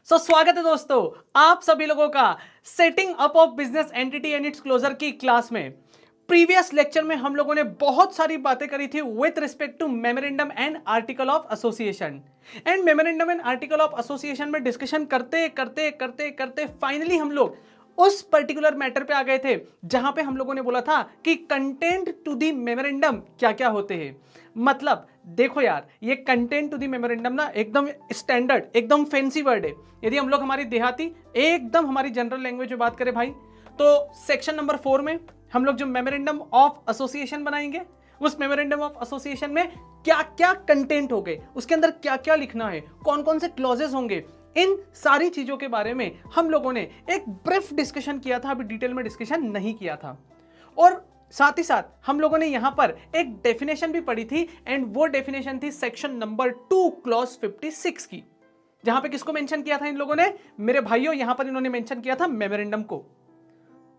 स्वागत है दोस्तों आप सभी लोगों का setting up of business entity and its closure की क्लास में। प्रीवियस लेक्चर में हम लोगों ने बहुत सारी बातें करी थी with respect to memorandum and article of association. And memorandum and article of association में डिस्कशन करते करते करते करते फाइनली हम लोग उस पर्टिकुलर मैटर पे आ गए थे जहां पे हम लोगों ने बोला था कि कंटेंट टू दी मेमोरेंडम क्या क्या होते हैं। मतलब देखो यार, ये कंटेंट टू दी मेमोरेंडम ना एकदम स्टैंडर्ड एकदम फैंसी वर्ड है। यदि हम लोग हमारी देहाती एकदम हमारी जनरल लैंग्वेज में बात करें भाई, तो सेक्शन नंबर 4 में हम लोग जो मेमोरेंडम ऑफ एसोसिएशन बनाएंगे, उस मेमोरेंडम ऑफ एसोसिएशन में क्या क्या कंटेंट होंगे, उसके अंदर क्या क्या लिखना है, कौन कौन से क्लॉजेस होंगे, इन सारी चीजों के बारे में हम लोगों ने एक ब्रीफ डिस्कशन किया था। अभी डिटेल में डिस्कशन नहीं किया था। और साथ ही साथ हम लोगों ने यहां पर एक डेफिनेशन भी पढ़ी थी एंड वो डेफिनेशन थी सेक्शन नंबर 2 क्लॉज 56 की, जहां पे किसको मेंशन किया था इन लोगों ने, मेरे भाइयों, यहां पर इन्होंने मेंशन किया था मेमोरेंडम को।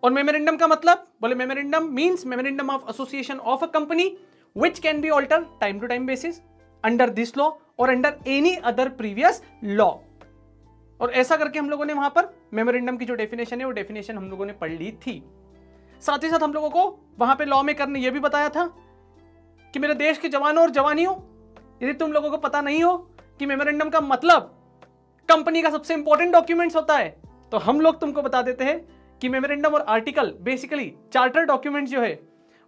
और मेमोरेंडम का मतलब बोले memorandum means memorandum of association of a company which can be alter time to time basis under this law और under any other previous law. और ऐसा करके हम लोगों ने वहां पर मेमोरेंडम की जो डेफिनेशन है वो डेफिनेशन हम लोगों ने पढ़ ली थी। साथ ही साथ हम लोगों को वहां पे लॉ में करने ये भी बताया था कि मेरे देश के जवानों और जवानियों, यदि तुम लोगों को पता नहीं हो कि मेमोरेंडम का मतलब कंपनी का सबसे इंपॉर्टेंट डॉक्यूमेंट्स होता है, तो हम लोग तुमको बता देते हैं कि मेमोरेंडम और आर्टिकल बेसिकली चार्टर डॉक्यूमेंट्स जो है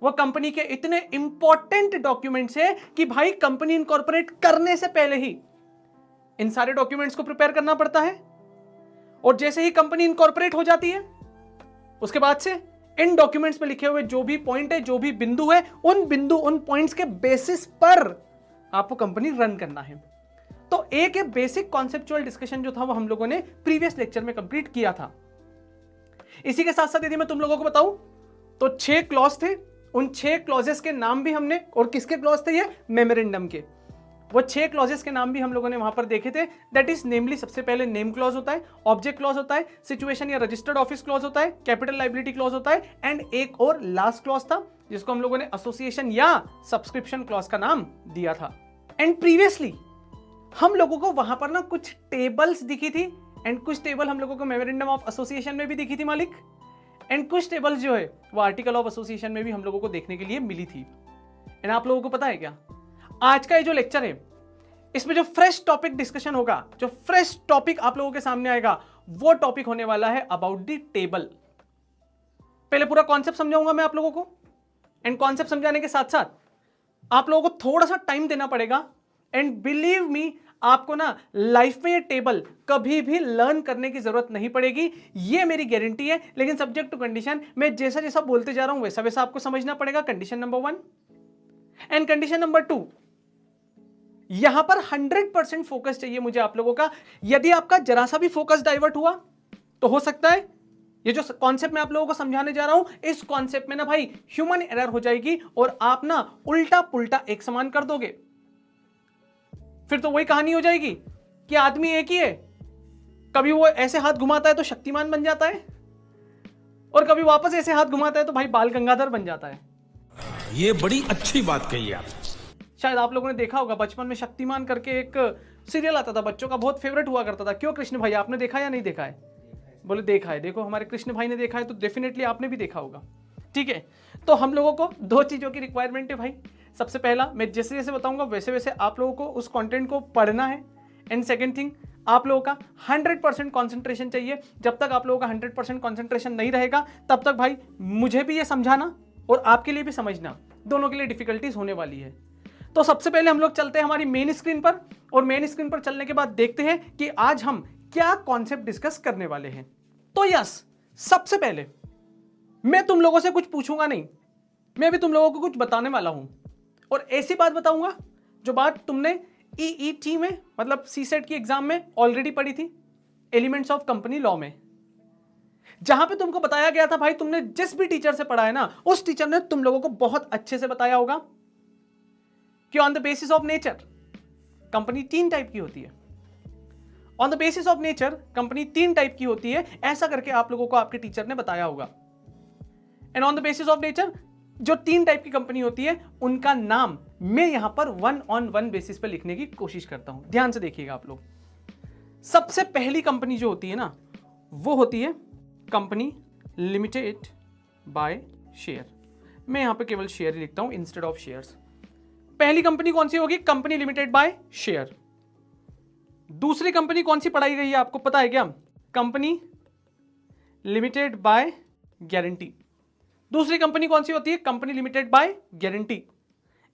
वो कंपनी के इतने इंपॉर्टेंट डॉक्यूमेंट्स है कि भाई कंपनी इनकॉर्पोरेट करने से पहले ही इन सारे डॉक्यूमेंट्स को प्रिपेयर करना पड़ता है। और जैसे ही कंपनी इनकॉर्पोरेट हो जाती है उसके बाद से इन डॉक्यूमेंट्स में लिखे हुए जो भी पॉइंट है, जो भी बिंदु है, उन पॉइंट्स के बेसिस पर आपको कंपनी रन करना है। तो एक ये बेसिक कॉन्सेप्चुअल डिस्कशन जो था वो हम लोगों ने प्रीवियस लेक्चर में कंप्लीट किया था। इसी के साथ साथ यदि मैं तुम लोगों को बताऊं तो 6 क्लॉज थे। उन 6 क्लॉजेस के नाम भी हमने, और किसके क्लॉज थे ये, मेमोरेंडम के, वो 6 क्लॉजेस के नाम भी हम लोगों ने वहां पर देखे थे। दैट इज नेमली सबसे पहले नेम क्लॉज होता है, ऑब्जेक्ट क्लॉज होता है, सिचुएशन या रजिस्टर्ड ऑफिस क्लॉज होता है, कैपिटल लायबिलिटी क्लॉज होता है, एंड एक और लास्ट क्लॉज था जिसको हम लोगों ने एसोसिएशन या सब्सक्रिप्शन क्लॉज का नाम दिया था। एंड प्रीवियसली हम लोगों को वहां पर ना कुछ टेबल्स दिखी थी एंड कुछ टेबल हम लोगों को मेमोरेंडम ऑफ एसोसिएशन में भी दिखी थी मालिक, एंड कुछ टेबल्स जो है वो आर्टिकल ऑफ एसोसिएशन में भी हम लोगों को देखने के लिए मिली थी। एंड आप लोगों को पता है क्या, आज का ये जो लेक्चर है इसमें जो फ्रेश टॉपिक डिस्कशन होगा, जो फ्रेश टॉपिक आप लोगों के सामने आएगा, वो टॉपिक होने वाला है अबाउट द टेबल। पहले पूरा कॉन्सेप्ट समझाऊंगा मैं आप लोगों को, एंड कॉन्सेप्ट समझाने के साथ साथ आप लोगों को थोड़ा सा टाइम देना पड़ेगा। एंड बिलीव मी, आपको ना लाइफ में ये टेबल कभी भी लर्न करने की जरूरत नहीं पड़ेगी, ये मेरी गारंटी है। लेकिन सब्जेक्ट टू कंडीशन, मैं जैसा जैसा बोलते जा रहा हूं वैसा वैसा आपको समझना पड़ेगा। Condition number 1 and condition number 2, यहां पर 100% फोकस चाहिए मुझे आप लोगों का। यदि आपका जरा सा भी फोकस डाइवर्ट हुआ तो हो सकता है ये जो कॉन्सेप्ट मैं आप लोगों को समझाने जा रहा हूं, इस कॉन्सेप्ट में ना भाई ह्यूमन एरर हो जाएगी और आप ना उल्टा पुल्टा एक समान कर दोगे। फिर तो वही कहानी हो जाएगी कि आदमी एक ही है, कभी वो ऐसे हाथ घुमाता है तो शक्तिमान बन जाता है और कभी वापस ऐसे हाथ घुमाता है तो भाई बाल गंगाधर बन जाता है। ये बड़ी अच्छी बात कही आप। शायद आप लोगों ने देखा होगा बचपन में शक्तिमान करके एक सीरियल आता था, बच्चों का बहुत फेवरेट हुआ करता था। क्यों कृष्ण भाई, आपने देखा या नहीं देखा है? बोले देखा है। देखो हमारे कृष्ण भाई ने देखा है तो डेफिनेटली आपने भी देखा होगा। ठीक है, तो हम लोगों को 2 चीजों की रिक्वायरमेंट है भाई। सबसे पहला, मैं जैसे जैसे बताऊंगा वैसे वैसे आप लोगों को उस कंटेंट को पढ़ना है। एंड सेकंड थिंग, आप लोगों का 100% कॉन्सेंट्रेशन चाहिए। जब तक आप लोगों का 100% कॉन्सेंट्रेशन नहीं रहेगा तब तक भाई मुझे भी ये समझाना और आपके लिए भी समझना, दोनों के लिए डिफिकल्टीज होने वाली है। तो सबसे पहले हम लोग चलते हैं हमारी मेन स्क्रीन पर, और मेन स्क्रीन पर चलने के बाद देखते हैं कि आज हम क्या कॉन्सेप्ट डिस्कस करने वाले हैं। तो यस, सबसे पहले मैं तुम लोगों से कुछ पूछूंगा नहीं, मैं भी तुम लोगों को कुछ बताने वाला हूं, और ऐसी बात बताऊंगा जो बात तुमने ईईटी में, मतलब सीसेट की एग्जाम में ऑलरेडी पढ़ी थी, एलिमेंट्स ऑफ कंपनी लॉ में, जहां पे तुमको बताया गया था भाई, तुमने जिस भी टीचर से पढ़ा है ना, उस टीचर ने तुम लोगों को बहुत अच्छे से बताया होगा कि on the basis of nature company 3 type की होती है। On the basis of nature company 3 type की होती है, ऐसा करके आप लोगों को आपके टीचर ने बताया होगा। And on the basis of nature जो 3 टाइप की कंपनी होती है उनका नाम मैं यहां पर 1 on 1 बेसिस पे लिखने की कोशिश करता हूं। ध्यान से देखिएगा आप लोग। सबसे पहली कंपनी जो होती है ना, वो होती है कंपनी लिमिटेड बाय शेयर। मैं यहां पे केवल शेयर ही लिखता हूं इंस्टेड ऑफ शेयर्स। पहली कंपनी कौन सी होगी? Company limited by share. दूसरी कंपनी कौन सी पढ़ाई गई है आपको पता है क्या? Company limited by guarantee. दूसरी कंपनी कौन सी होती है? Company limited by guarantee.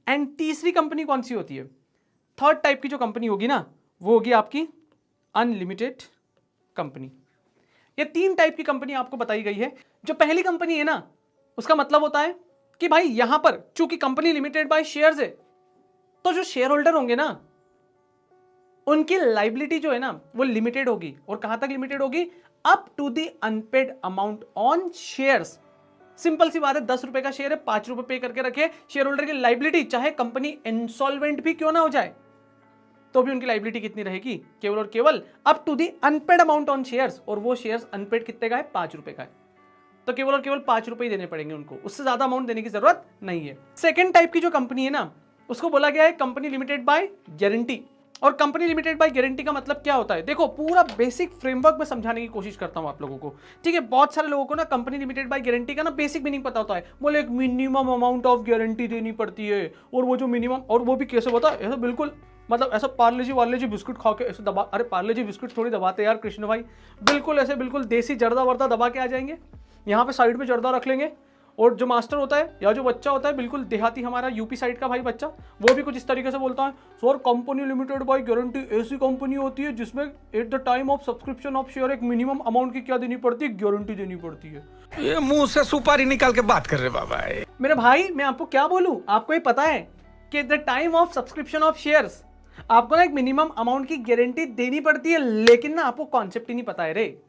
And तीसरी कंपनी कौन सी होती है? थर्ड टाइप की जो कंपनी होगी ना, वो होगी आपकी अनलिमिटेड कंपनी। ये तीन टाइप की कंपनी आपको बताई गई है। जो पहली कंपनी है ना, उसका मतलब होता है कि भाई यहां पर चूंकि कंपनी लिमिटेड बाय शेयर्स है, तो जो शेयर होल्डर होंगे ना, उनकी लाइबिलिटी जो है ना, वो लिमिटेड होगी। और कहां तक लिमिटेड होगी? Up to the unpaid amount on shares. Simple सी बात है, 10 रुपए का शेयर है, 5 रुपए पे करके रखे शेयर होल्डर की लाइबिलिटी, चाहे कंपनी इंसॉल्वेंट भी क्यों ना हो जाए, तो भी उनकी लाइबिलिटी कितनी रहेगी? केवल और केवल up to the unpaid amount on shares. और वो शेयर्स अनपेड कितने का है? 5 रुपए का है, तो केवल और केवल 5 रुपए ही देने पड़ेंगे उनको, उससे ज्यादा अमाउंट देने की जरूरत नहीं है। सेकेंड टाइप की जो कंपनी है ना, उसको बोला गया है कंपनी लिमिटेड बाय गारंटी। और कंपनी लिमिटेड बाय गारंटी का मतलब क्या होता है? देखो, पूरा बेसिक फ्रेमवर्क में समझाने की कोशिश करता हूं आप लोगों को, ठीक है। बहुत सारे लोगों को ना कंपनी लिमिटेड बाय गारंटी का ना बेसिक मीनिंग पता होता है। बोले एक मिनिमम अमाउंट ऑफ गारंटी देनी पड़ती है, और वो जो मिनिमम, और वो भी कैसे बता, ऐसा बिल्कुल मतलब ऐसा पार्ले जी बिस्कुट खा के ऐसे दबा, अरे पार्ले जी बिस्कुट थोड़ी दबाते यार कृष्ण भाई, बिल्कुल ऐसे बिल्कुल देसी जर्दा वर्दा दबा के आ जाएंगे। यहाँ पे साइड में जर्दा रख लेंगे, और जो मास्टर होता है या जो बच्चा होता है, बिल्कुल देहाती हमारा यूपी साइड का भाई बच्चा, वो भी कुछ इस तरीके से बोलता है, sir company limited by guarantee ऐसी कंपनी होती है जिसमें at the time of subscription of share एक मिनिमम अमाउंट की क्या देनी पड़ती है? गारंटी देनी पड़ती है। ये मुंह से सुपारी निकाल के बात कर रहे बाबा। मेरे भाई, मैं आपको क्या बोलूं, आपको ये पता है कि at the time of subscription of shares आपको ना एक मिनिमम अमाउंट की गारंटी देनी पड़ती है, लेकिन ना आपको कॉन्सेप्ट ही नहीं पता है रे।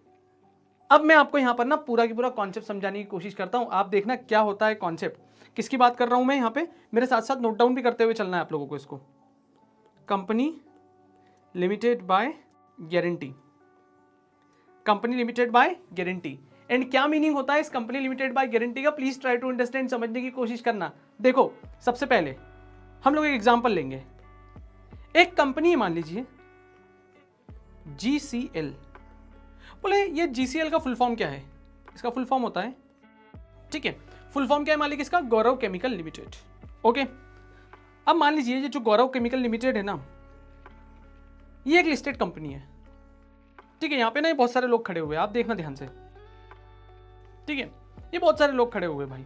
अब मैं आपको यहां पर ना पूरा की पूरा कॉन्सेप्ट समझाने की कोशिश करता हूं, आप देखना क्या होता है कॉन्सेप्ट, किसकी बात कर रहा हूं मैं यहां पे, मेरे साथ साथ नोट डाउन भी करते हुए चलना है आप लोगों को इसको। Company limited by guarantee, company limited by guarantee. And क्या मीनिंग होता है इस कंपनी लिमिटेड बाय गारंटी का? प्लीज ट्राई टू अंडरस्टैंड, समझने की कोशिश करना। देखो, सबसे पहले हम लोग एक एग्जांपल लेंगे। एक कंपनी है, मान लीजिए GCL। बोले ये GCL का फुल फॉर्म क्या है? इसका फुल फॉर्म होता है, ठीक है, फुल फॉर्म क्या है मालिक इसका? गौरव केमिकल लिमिटेड। ओके, अब मान लीजिए ये जो गौरव केमिकल लिमिटेड है ना, ये एक लिस्टेड कंपनी है, ठीक है। यहां पे ना बहुत सारे लोग खड़े हुए हैं, आप देखना ध्यान से, ठीक है। ये बहुत सारे लोग खड़े हुए भाई,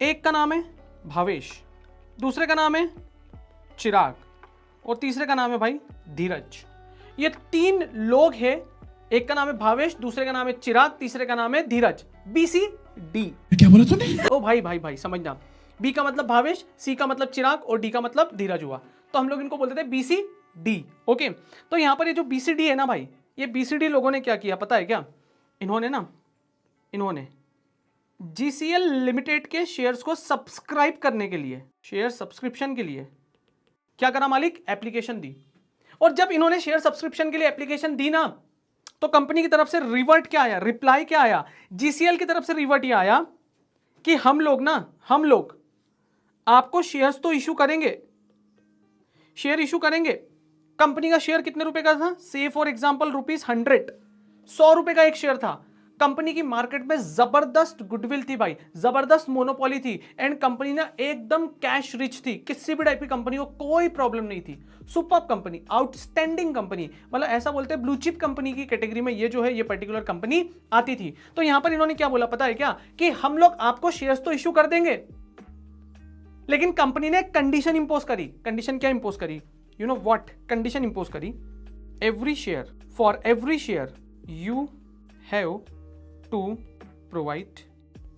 एक का नाम है भावेश, दूसरे का नाम है चिराग, और तीसरे का नाम है भाई धीरज। ये तीन लोग हैं, एक का नाम है भावेश, दूसरे का नाम है चिराग, तीसरे का नाम है धीरज। BCD। क्या बोला तूने? ओ भाई भाई भाई समझना, B का मतलब भावेश, C का मतलब चिराग, और D का मतलब धीरज हुआ, तो हम लोग इनको बोलते थे BCD। ओके, तो यहां पर ये जो BCD है ना भाई, ये BCD लोगों ने क्या किया पता है क्या? इन्होंने GCL लिमिटेड के शेयर्स को सब्सक्राइब करने के लिए, शेयर सब्सक्रिप्शन के लिए क्या करा मालिक? एप्लीकेशन दी। और जब इन्होंने शेयर सब्सक्रिप्शन के लिए एप्लीकेशन दी ना, तो कंपनी की तरफ से रिवर्ट क्या आया? रिप्लाई क्या आया? GCL की तरफ से रिवर्ट ये आया कि हम लोग आपको शेयर्स तो इशू करेंगे, शेयर इशू करेंगे। कंपनी का शेयर कितने रुपए का था? से फॉर एग्जांपल ₹100, 100 रुपए का एक शेयर था। कंपनी की मार्केट में जबरदस्त गुडविल थी भाई, जबरदस्त मोनोपोली थी, एंड कंपनी ना एकदम कैश रिच थी, किसी भी टाइप की कंपनी को कोई प्रॉब्लम नहीं थी। सुपर कंपनी, आउटस्टैंडिंग कंपनी, मतलब ऐसा बोलते हैं ब्लू चिप कंपनी की कैटेगरी में ये जो है ये पर्टिकुलर कंपनी आती थी। तो यहां पर इन्होंने क्या बोला पता है क्या? कि हम लोग आपको शेयर्स तो इशू कर देंगे, लेकिन कंपनी ने कंडीशन इंपोज करी। कंडीशन क्या इंपोज करी? You know what condition impose करी? For every share you have to provide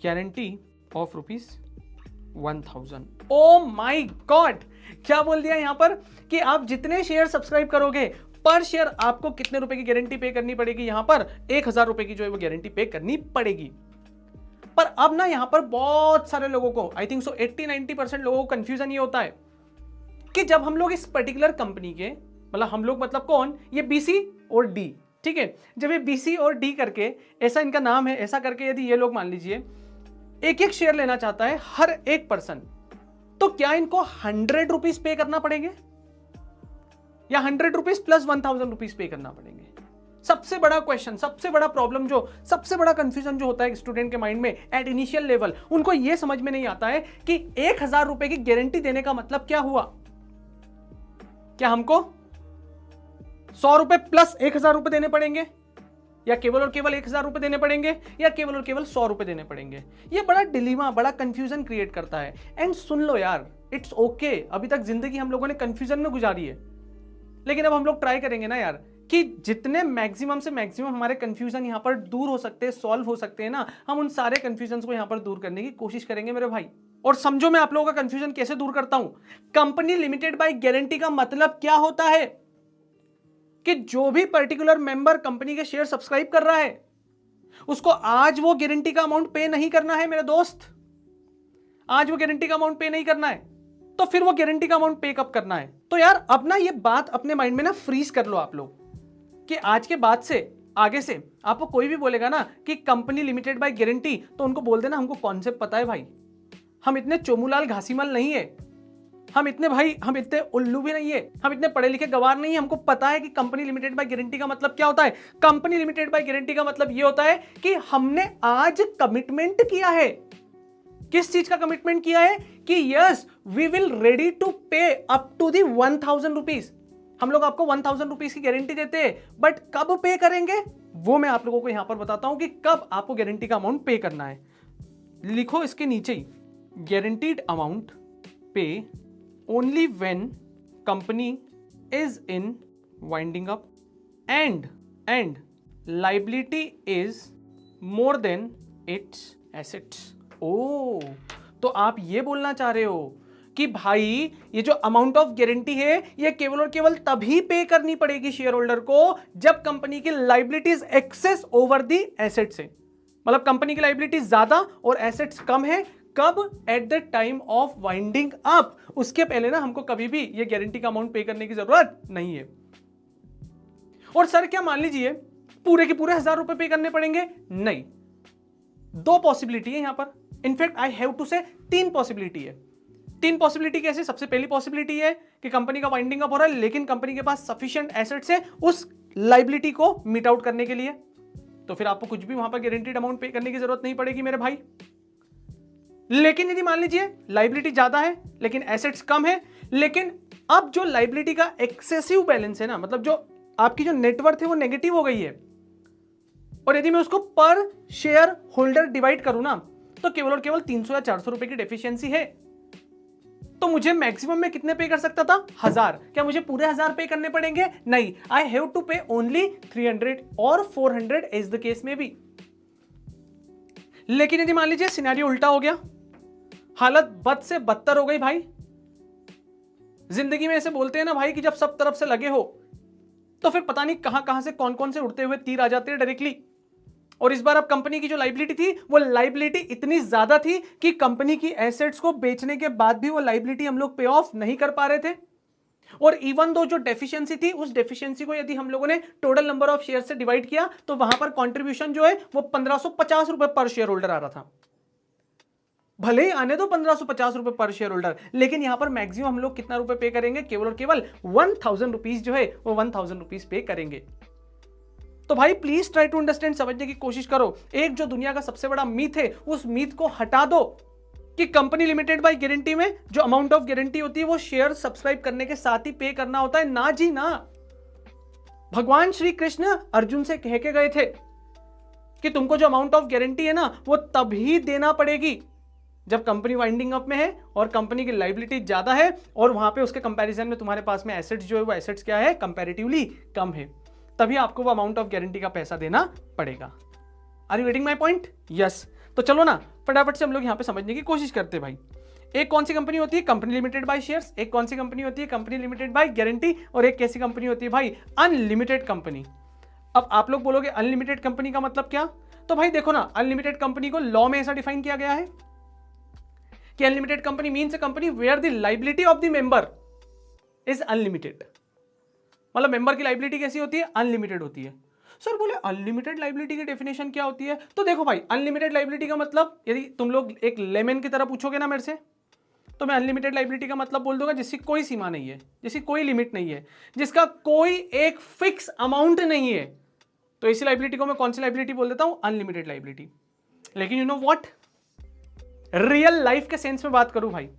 guarantee of ₹1000। Oh my God, क्या बोल दिया यहां पर कि आप जितने शेयर सब्सक्राइब करोगे पर शेयर आपको कितने रुपए की गारंटी पे करनी पड़ेगी? यहां पर 1000 रुपए की जो है वो गारंटी पे करनी पड़ेगी। पर अब ना यहां पर बहुत सारे लोगों को, आई थिंक सो 80-90% लोगों को कंफ्यूजन ये होता है कि जब हम लोग इस पर्टिकुलर कंपनी के, मतलब हम लोग मतलब कौन? ये BC और D, ठीक है। जब ये BC और D करके, ऐसा इनका नाम है, ऐसा करके यदि ये लोग मान लीजिए एक एक शेयर लेना चाहता है हर एक पर्सन, तो क्या इनको ₹100 पे करना पड़ेंगे? या 100 रुपीज प्लस 1000 रुपीज पे करना पड़ेंगे? सबसे बड़ा क्वेश्चन, सबसे बड़ा प्रॉब्लम, जो सबसे बड़ा कंफ्यूजन जो होता है स्टूडेंट के माइंड में एट इनिशियल लेवल, उनको यह समझ में नहीं आता है कि 1000 रुपए की गारंटी देने का मतलब क्या हुआ। क्या हमको 100 रुपए प्लस 1000 रुपए देने पड़ेंगे, या केवल और केवल 1000 रुपए देने पड़ेंगे, या केवल और केवल 100 रुपए देने पड़ेंगे? ये बड़ा डिलीमा, बड़ा कंफ्यूजन क्रिएट करता है। एंड सुन लो यार, इट्स ओके, अभी तक जिंदगी हम लोगों ने कंफ्यूजन में गुजारी है, लेकिन अब हम लोग ट्राई करेंगे ना यार कि जितने मैक्सिमम से मैक्सिमम हमारे कंफ्यूजन यहां पर दूर हो सकते हैं, सॉल्व हो सकते हैं ना, हम उन सारे कंफ्यूजन को यहां पर दूर करने की कोशिश करेंगे मेरे भाई। और समझो मैं आप लोगों का कंफ्यूजन कैसे दूर करता हूं। कंपनी लिमिटेड बाय गारंटी का मतलब क्या होता है कि जो भी पर्टिकुलर मेंबर कंपनी के शेयर सब्सक्राइब कर रहा है, उसको आज वो गारंटी का अमाउंट पे नहीं करना है मेरे दोस्त। आज वो गारंटी का अमाउंट पे नहीं करना है, तो फिर वो गारंटी का अमाउंट पे कब करना है? तो यार अब ना ये बात अपने माइंड में ना फ्रीज कर लो आप लोग, कि आज के बाद से आगे से आपको कोई भी बोलेगा ना कि कंपनी लिमिटेड बाय गारंटी, तो उनको बोल देना हमको कॉन्सेप्ट पता है भाई, हम इतने चोमूलाल घासीमल नहीं है, हम इतने उल्लू भी नहीं है, हम इतने पढ़े लिखे गवार नहीं है, हमको पता है कि कंपनी लिमिटेड बाय गारंटी का मतलब क्या होता है। कंपनी लिमिटेड बाय गारंटी का मतलब ये होता है कि हमने आज कमिटमेंट किया है। किस चीज का कमिटमेंट किया है? कि yes we will ready to pay up to the 1000 rupees. हम लोग आपको 1000 रुपीज की गारंटी देते हैं, बट कब पे करेंगे वो मैं आप लोगों को यहां पर बताता हूं कि कब आपको गारंटी का अमाउंट पे करना है। लिखो इसके नीचे ही, guaranteed amount pay only when company is in winding up and liability is more than its assets. Oh, तो आप ये बोलना चाह रहे हो कि भाई ये जो अमाउंट ऑफ गारंटी है ये केवल और केवल तभी पे करनी पड़ेगी शेयर होल्डर को जब कंपनी की liabilities excess over the assets है। मतलब कंपनी की लाइबिलिटीज ज्यादा और एसेट्स कम है। कब? At the time of winding up. उसके पहले ना हमको कभी भी ये गारंटी का अमाउंट पे करने की जरूरत नहीं है। और सर क्या मान लीजिए पूरे के पूरे 1000 रुपए पे करने पड़ेंगे? नहीं, दो पॉसिबिलिटी है यहां पर। इनफैक्ट आई हैव टू से 3 पॉसिबिलिटी है। 3 पॉसिबिलिटी कैसे? सबसे पहली पॉसिबिलिटी है कि कंपनी का वाइंडिंग अप हो रहा है लेकिन कंपनी के पास सफिशिएंट एसेट्स है उस लाइबिलिटी को मीट आउट करने के लिए, तो फिर आपको कुछ भी वहां पर गारंटीड अमाउंट पे करने की जरूरत नहीं पड़ेगी मेरे भाई। लेकिन यदि मान लीजिए लाइबिलिटी ज्यादा है लेकिन एसेट्स कम है, लेकिन अब जो लाइबिलिटी का एक्सेसिव बैलेंस है ना, मतलब जो आपकी जो नेटवर्थ है वो नेगेटिव हो गई है, और यदि मैं उसको पर शेयर होल्डर डिवाइड करूं ना तो केवल और केवल 300 या 400 रुपए की डेफिशिएंसी है, तो मुझे मैक्सिमम में कितने पे कर सकता था? 1000। क्या मुझे पूरे 1000 पे करने पड़ेंगे? नहीं, आई हैव टू पे ओनली 300 और 400 एज द केस में भी। लेकिन यदि मान लीजिए सिनेरियो उल्टा हो गया, हालत बद से बदतर हो गई भाई। जिंदगी में ऐसे बोलते हैं ना भाई कि जब सब तरफ से लगे हो तो फिर पता नहीं कहां कहां से कौन कौन से उड़ते हुए तीर आ जाते हैं डायरेक्टली। और इस बार अब कंपनी की जो लाइबिलिटी थी वो लाइबिलिटी इतनी ज्यादा थी कि कंपनी की एसेट्स को बेचने के बाद भी वो लाइबिलिटी हम लोग पे ऑफ नहीं कर पा रहे थे। और इवन दो जो डेफिशिएंसी थी उस डेफिशिएंसी को यदि हम लोगों ने टोटल नंबर ऑफ शेयर से डिवाइड किया तो वहां पर कंट्रीब्यूशन जो है वो 1550 रुपए पर शेयर होल्डर आ रहा था। भले ही आने दो 1550 रुपए पर शेयर होल्डर, लेकिन यहां पर मैक्सिमम हम लोग कितना रुपए पे करेंगे? केवल और केवल 1000 रुपीज जो है वो 1000 रुपीज पे करेंगे। तो भाई प्लीज ट्राई टू अंडरस्टैंड, समझने की कोशिश करो। एक जो दुनिया का सबसे बड़ा मीथ है उस मीथ को हटा दो कि कंपनी लिमिटेड बाय गारंटी में जो अमाउंट ऑफ गारंटी होती है वो शेयर सब्सक्राइब करने के साथ ही पे करना होता है। ना जी ना, भगवान श्री कृष्ण अर्जुन से कह के गए थे कि तुमको जो अमाउंट ऑफ गारंटी है ना वो तभी देना पड़ेगी जब कंपनी वाइंडिंग अप में है और कंपनी की लाइबिलिटी ज्यादा है और वहां पे उसके कंपैरिजन में तुम्हारे पास में एसेट्स जो है वो एसेट्स क्या है? कंपैरेटिवली कम है, तभी आपको वो अमाउंट ऑफ गारंटी का पैसा देना पड़ेगा। Are you getting my point? Yes. तो चलो ना फटाफट से हम लोग यहां पे समझने की कोशिश करते हैं भाई। एक कौन सी कंपनी होती है? Company limited by shares. एक कौन सी कंपनी होती है? Company limited by guarantee. और एक कैसी कंपनी होती है भाई? Unlimited company. अब आप लोग बोलोगे अनलिमिटेड कंपनी का मतलब क्या? तो भाई देखो ना, अनलिमिटेड कंपनी को लॉ में ऐसा डिफाइन किया गया है कि unlimited company means a company where the liability of the member is unlimited. मतलब मेंबर की लाइबिलिटी कैसी होती है? अनलिमिटेड होती है। सर बोले अनलिमिटेड लाइबिलिटी की डेफिनेशन क्या होती है? तो देखो भाई, अनलिमिटेड लाइबिलिटी का मतलब यदि तुम लोग एक लेमन की तरह पूछोगे ना मेरे से, तो मैं अनलिमिटेड लाइबिलिटी का मतलब बोल दूंगा जिसकी कोई सीमा नहीं है, जिसकी कोई लिमिट नहीं है, जिसका कोई एक फिक्स अमाउंट नहीं है। तो ऐसी लाइबिलिटी को मैं कौन सी लाइबिलिटी बोल देता हूं? Unlimited liability. लेकिन you know what, real life के सेंस में बात करूं भाई,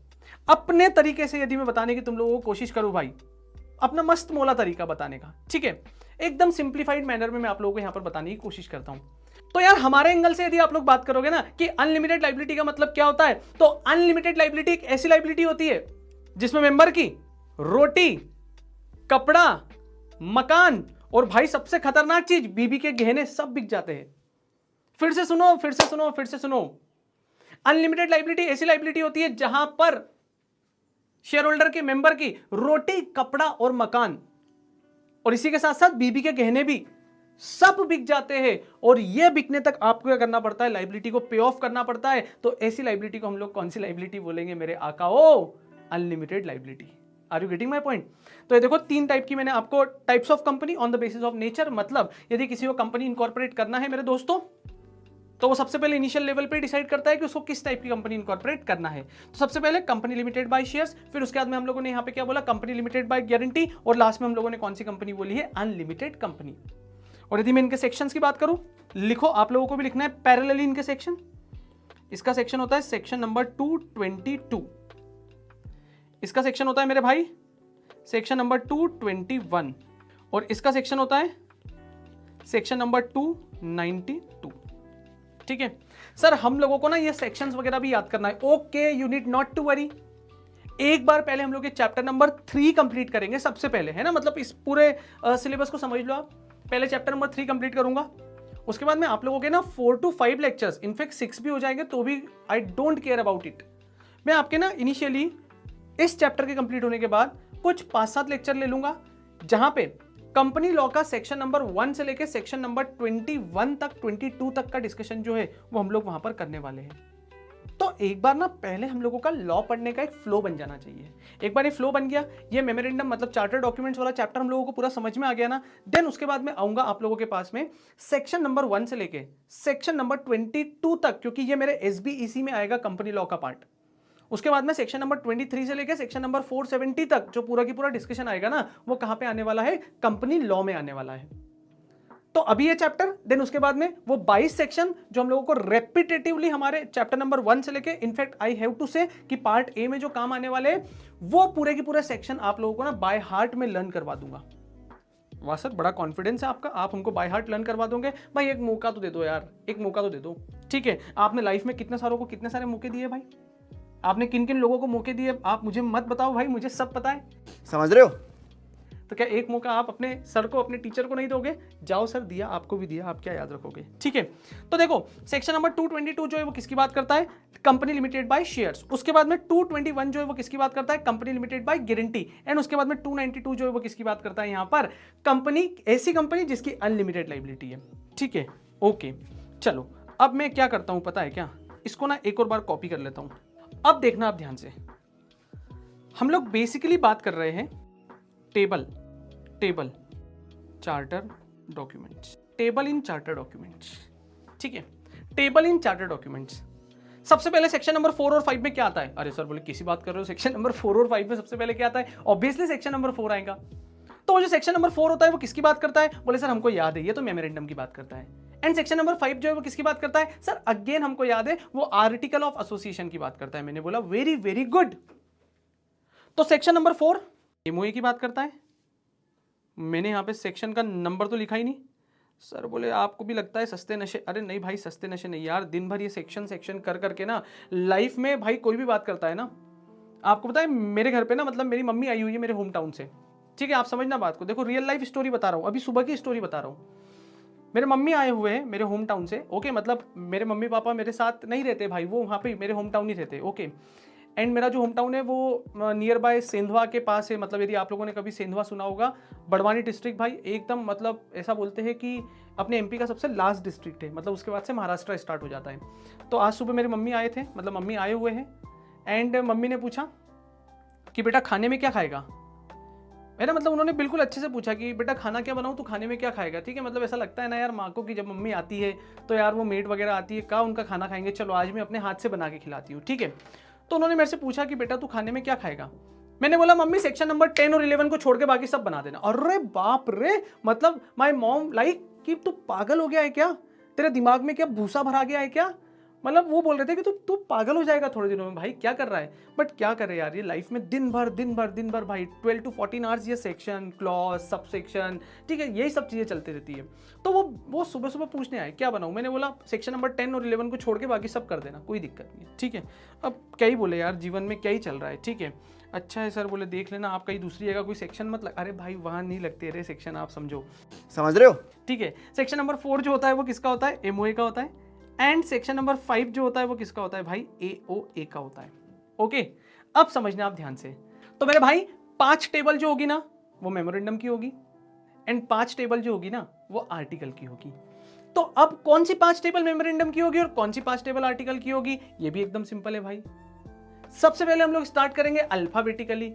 अपने तरीके से यदि मैं बताने की तुम लोगों को कोशिश करूं भाई, अपना मस्त मोला तरीका बताने का, ठीक है, एकदम सिंप्लीफाइड मैनर में मैं आप लोगों को यहां पर बताने की कोशिश करता हूं। तो यार हमारे एंगल से यदि आप लोग बात करोगे ना कि अनलिमिटेड लाइबिलिटी का मतलब क्या होता है, तो अनलिमिटेड लाइबिलिटी एक ऐसी लाइबिलिटी होती है जिसमें मेंबर की रोटी, कपड़ा, मकान और भाई सबसे खतरनाक चीज बीबी के गहने सब बिक जाते हैं। फिर से सुनो, फिर से सुनो, फिर से सुनो। अनलिमिटेड लाइबिलिटी ऐसी लाइबिलिटी होती है जहां पर शेयर होल्डर के मेंबर की रोटी, कपड़ा और मकान और इसी के साथ साथ बीबी के गहने भी सब बिक जाते हैं। और ये बिकने तक आपको क्या करना पड़ता है? लाइबिलिटी को पे ऑफ करना पड़ता है। तो ऐसी लाइबिलिटी को हम लोग कौन सी लाइबिलिटी बोलेंगे मेरे आकाओ? Unlimited liability. Are you getting my point? तो ये देखो 3 टाइप की मैंने आपको, types of company on the basis of nature, मतलब यदि किसी को कंपनी इनकॉर्पोरेट करना है मेरे दोस्तों, तो वो सबसे पहले इनिशियल लेवल पे डिसाइड करता है कि उसको किस टाइप की कंपनी इनकॉर्पोरेट करना है। तो सबसे पहले कंपनी लिमिटेड बाय शेयर्स, फिर उसके बाद में हम लोगों ने यहाँ पे क्या बोला? कंपनी लिमिटेड बाय गारंटी, और लास्ट में हम लोगों ने कौन सी कंपनी बोली है? Unlimited company. और यदि मैं इनके सेक्शंस की बात करूं, लिखो, आप लोगों को भी लिखना है पैरेलली इनके सेक्शन। इसका सेक्शन होता है सेक्शन नंबर 222, इसका सेक्शन होता है मेरे भाई सेक्शन नंबर 221, और इसका सेक्शन होता है सेक्शन नंबर 292। ठीक है सर, हम लोगों को ना ये सेक्शंस वगैरह भी याद करना है। Okay, you need not to worry. एक बार पहले हम लोग ये चैप्टर नंबर 3 कंप्लीट करेंगे सबसे पहले, है ना, मतलब इस पूरे सिलेबस को समझ लो आप। पहले चैप्टर नंबर 3 कंप्लीट करूंगा, उसके बाद में आप लोगों के ना 4 to 5 लेक्चर्स, इनफैक्ट 6 भी हो जाएंगे तो भी I don't care about it. मैं आपके ना इनिशियली इस चैप्टर के कंप्लीट होने के बाद कुछ 5-7 लेक्चर ले लूंगा, जहां पे कंपनी लॉ का सेक्शन नंबर 1 से लेकर सेक्शन नंबर 21 तक, 22 तक का डिस्कशन जो है वो हम लोग वहां पर करने वाले हैं। तो एक बार ना पहले हम लोगों का लॉ पढ़ने का एक फ्लो बन जाना चाहिए। एक बार ये फ्लो बन गया, ये मेमोरेंडम मतलब चार्टर डॉक्यूमेंट्स वाला चैप्टर हम लोगों को पूरा समझ में आ गया ना, देन उसके बाद में आऊंगा आप लोगों के पास में सेक्शन नंबर 1 से लेके सेक्शन नंबर 22 तक, क्योंकि ये मेरे SBEC में आएगा कंपनी लॉ का पार्ट। उसके बाद में सेक्शन नंबर 23 से लेके सेक्शन नंबर 470 तक जो पूरा की पूरा डिस्कशन आएगा ना, वो कहां पे आने वाला है? कंपनी लॉ में आने वाला है। तो अभी ये चैप्टर, देन उसके बाद में वो 22 सेक्शन जो हम लोगों को रेपिटेटिवली हमारे चैप्टर नंबर 1 से लेके, इनफैक्ट आई हैव टू से कि पार्ट ए में जो काम आने वाले हैं वो पूरे के पूरे सेक्शन आप लोगों को ना बाय हार्ट में लर्न करवा दूंगा। वाह सर, बड़ा कॉन्फिडेंस है आपका, आप हमको बाय हार्ट लर्न करवा दोगे। भाई एक मौका तो दे दो यार, एक मौका तो दे दो। ठीक है, आपने लाइफ में कितने सारों को कितने सारे मौके दिए भाई, आपने किन किन लोगों को मौके दिए, आप मुझे मत बताओ भाई, मुझे सब पता है। समझ रहे हो? तो क्या एक मौका आप अपने सर को, अपने टीचर को नहीं दोगे? जाओ सर, दिया आपको भी दिया, आप क्या याद रखोगे? ठीक है, तो देखो सेक्शन नंबर 222 जो है वो किसकी बात करता है? Company limited by shares. उसके बाद में 221 जो है वो किसकी बात करता है? Company limited by guarantee. And उसके बाद में 292 जो है वो किसकी बात करता है? यहाँ पर कंपनी, ऐसी कंपनी जिसकी अनलिमिटेड लाइबिलिटी है। ठीक है, ओके, चलो अब मैं क्या करता हूँ पता है क्या, इसको ना एक और बार कॉपी कर लेता हूँ। अब देखना आप ध्यान से, हम लोग बेसिकली बात कर रहे हैं टेबल चार्टर डॉक्यूमेंट्स, टेबल इन चार्टर डॉक्यूमेंट्स। ठीक है, टेबल इन चार्टर डॉक्यूमेंट्स। सबसे पहले सेक्शन नंबर 4 और 5 में क्या आता है? अरे सर बोले किसी बात कर रहे हो, सेक्शन नंबर 4 और 5 में सबसे पहले क्या आता है? ऑब्वियसली सेक्शन नंबर 4 आएगा। तो वो जो सेक्शन नंबर 4 होता है वो किसकी बात करता है? बोले सर हमको याद है, ये तो मेमोरेंडम की बात करता है। एंड सेक्शन नंबर 5 जो है वो किसकी बात करता है? सर अगेन हमको याद है, वो आर्टिकल ऑफ एसोसिएशन की बात करता है। मैंने बोला वेरी वेरी गुड। तो सेक्शन नंबर 4 एमओए की बात करता है। मैंने यहाँ पे सेक्शन का नंबर तो लिखा ही नहीं। सर बोले आपको भी लगता है सस्ते नशे? अरे नहीं भाई, सस्ते नशे नहीं यार, दिन भर ये सेक्शन कर करके ना लाइफ में भाई कोई भी बात करता है ना। आपको पता है मेरे घर पे ना, मतलब मेरी मम्मी आई हुई है मेरे होम टाउन से। ठीक है, आप समझना बात को, देखो रियल लाइफ स्टोरी बता रहा हूँ, अभी सुबह की स्टोरी बता रहा हूँ। मेरे मम्मी आए हुए हैं मेरे होम टाउन से। ओके, मतलब मेरे मम्मी पापा मेरे साथ नहीं रहते भाई, वो वहाँ पे मेरे होम टाउन नहीं रहते। ओके, एंड मेरा जो होम टाउन है वो नियर बाय सेंधवा के पास है। मतलब यदि आप लोगों ने कभी सेंधवा सुना होगा, बड़वानी डिस्ट्रिक्ट भाई, एकदम मतलब ऐसा बोलते हैं कि अपने MP का सबसे लास्ट डिस्ट्रिक्ट है, मतलब उसके बाद से महाराष्ट्र स्टार्ट हो जाता है। तो आज सुबह मेरे मम्मी आए थे, मतलब मम्मी आए हुए हैं, एंड मम्मी ने पूछा कि बेटा खाने में क्या खाएगा, है ना, मतलब उन्होंने बिल्कुल अच्छे से पूछा कि बेटा खाना क्या बनाऊँ, तो खाने में क्या खाएगा। ठीक है, मतलब ऐसा लगता है ना यार माँ को कि जब मम्मी आती है तो यार वो मेड वगैरह आती है, कहाँ उनका खाना खाएंगे, चलो आज मैं अपने हाथ से बना के खिलाती हूँ। ठीक है, तो उन्होंने मेरे से पूछा कि बेटा तू खाने में क्या खाएगा। मैंने बोला मम्मी सेक्शन नंबर 10 और 11 को छोड़ के बाकी सब बना देना। अरे बाप रे, मतलब माय मॉम लाइक कि तू पागल हो गया है क्या, तेरे दिमाग में क्या भूसा भरा गया है क्या। मतलब वो बोल रहे थे कि तू पागल हो जाएगा थोड़े दिनों में, भाई क्या कर रहा है। बट क्या करे यार, ये लाइफ में दिन भर भाई 12 to 14 आवर्स ये सेक्शन क्लॉज सब सेक्शन, ठीक है, यही सब चीज़ें चलती रहती है। तो वो सुबह सुबह पूछने आए क्या बनाऊँ। मैंने बोला सेक्शन नंबर 10 और 11 को छोड़ के बाकी सब कर देना, कोई दिक्कत नहीं है, ठीक है। अब क्या ही बोले यार, जीवन में क्या ही चल रहा है, ठीक है। अच्छा है सर, बोले देख लेना आप कहीं दूसरी जगह कोई सेक्शन मत अरे भाई वहाँ नहीं लगते रे सेक्शन, आप समझो, समझ रहे हो। ठीक है। सेक्शन नंबर 4 जो होता है वो किसका होता है, एमओए का होता है। एंड सेक्शन नंबर 5 जो होता है वो किसका होता है भाई, एओए का होता है। ओके, अब समझना आप ध्यान से। तो मेरे भाई 5 टेबल जो होगी ना वो मेमोरेंडम की होगी, एंड 5 टेबल जो होगी ना वो आर्टिकल की होगी। तो अब कौन सी 5 टेबल मेमोरेंडम की होगी और कौन सी 5 टेबल आर्टिकल की होगी, ये भी एकदम सिंपल है भाई। सबसे पहले हम लोग स्टार्ट करेंगे अल्फाबेटिकली।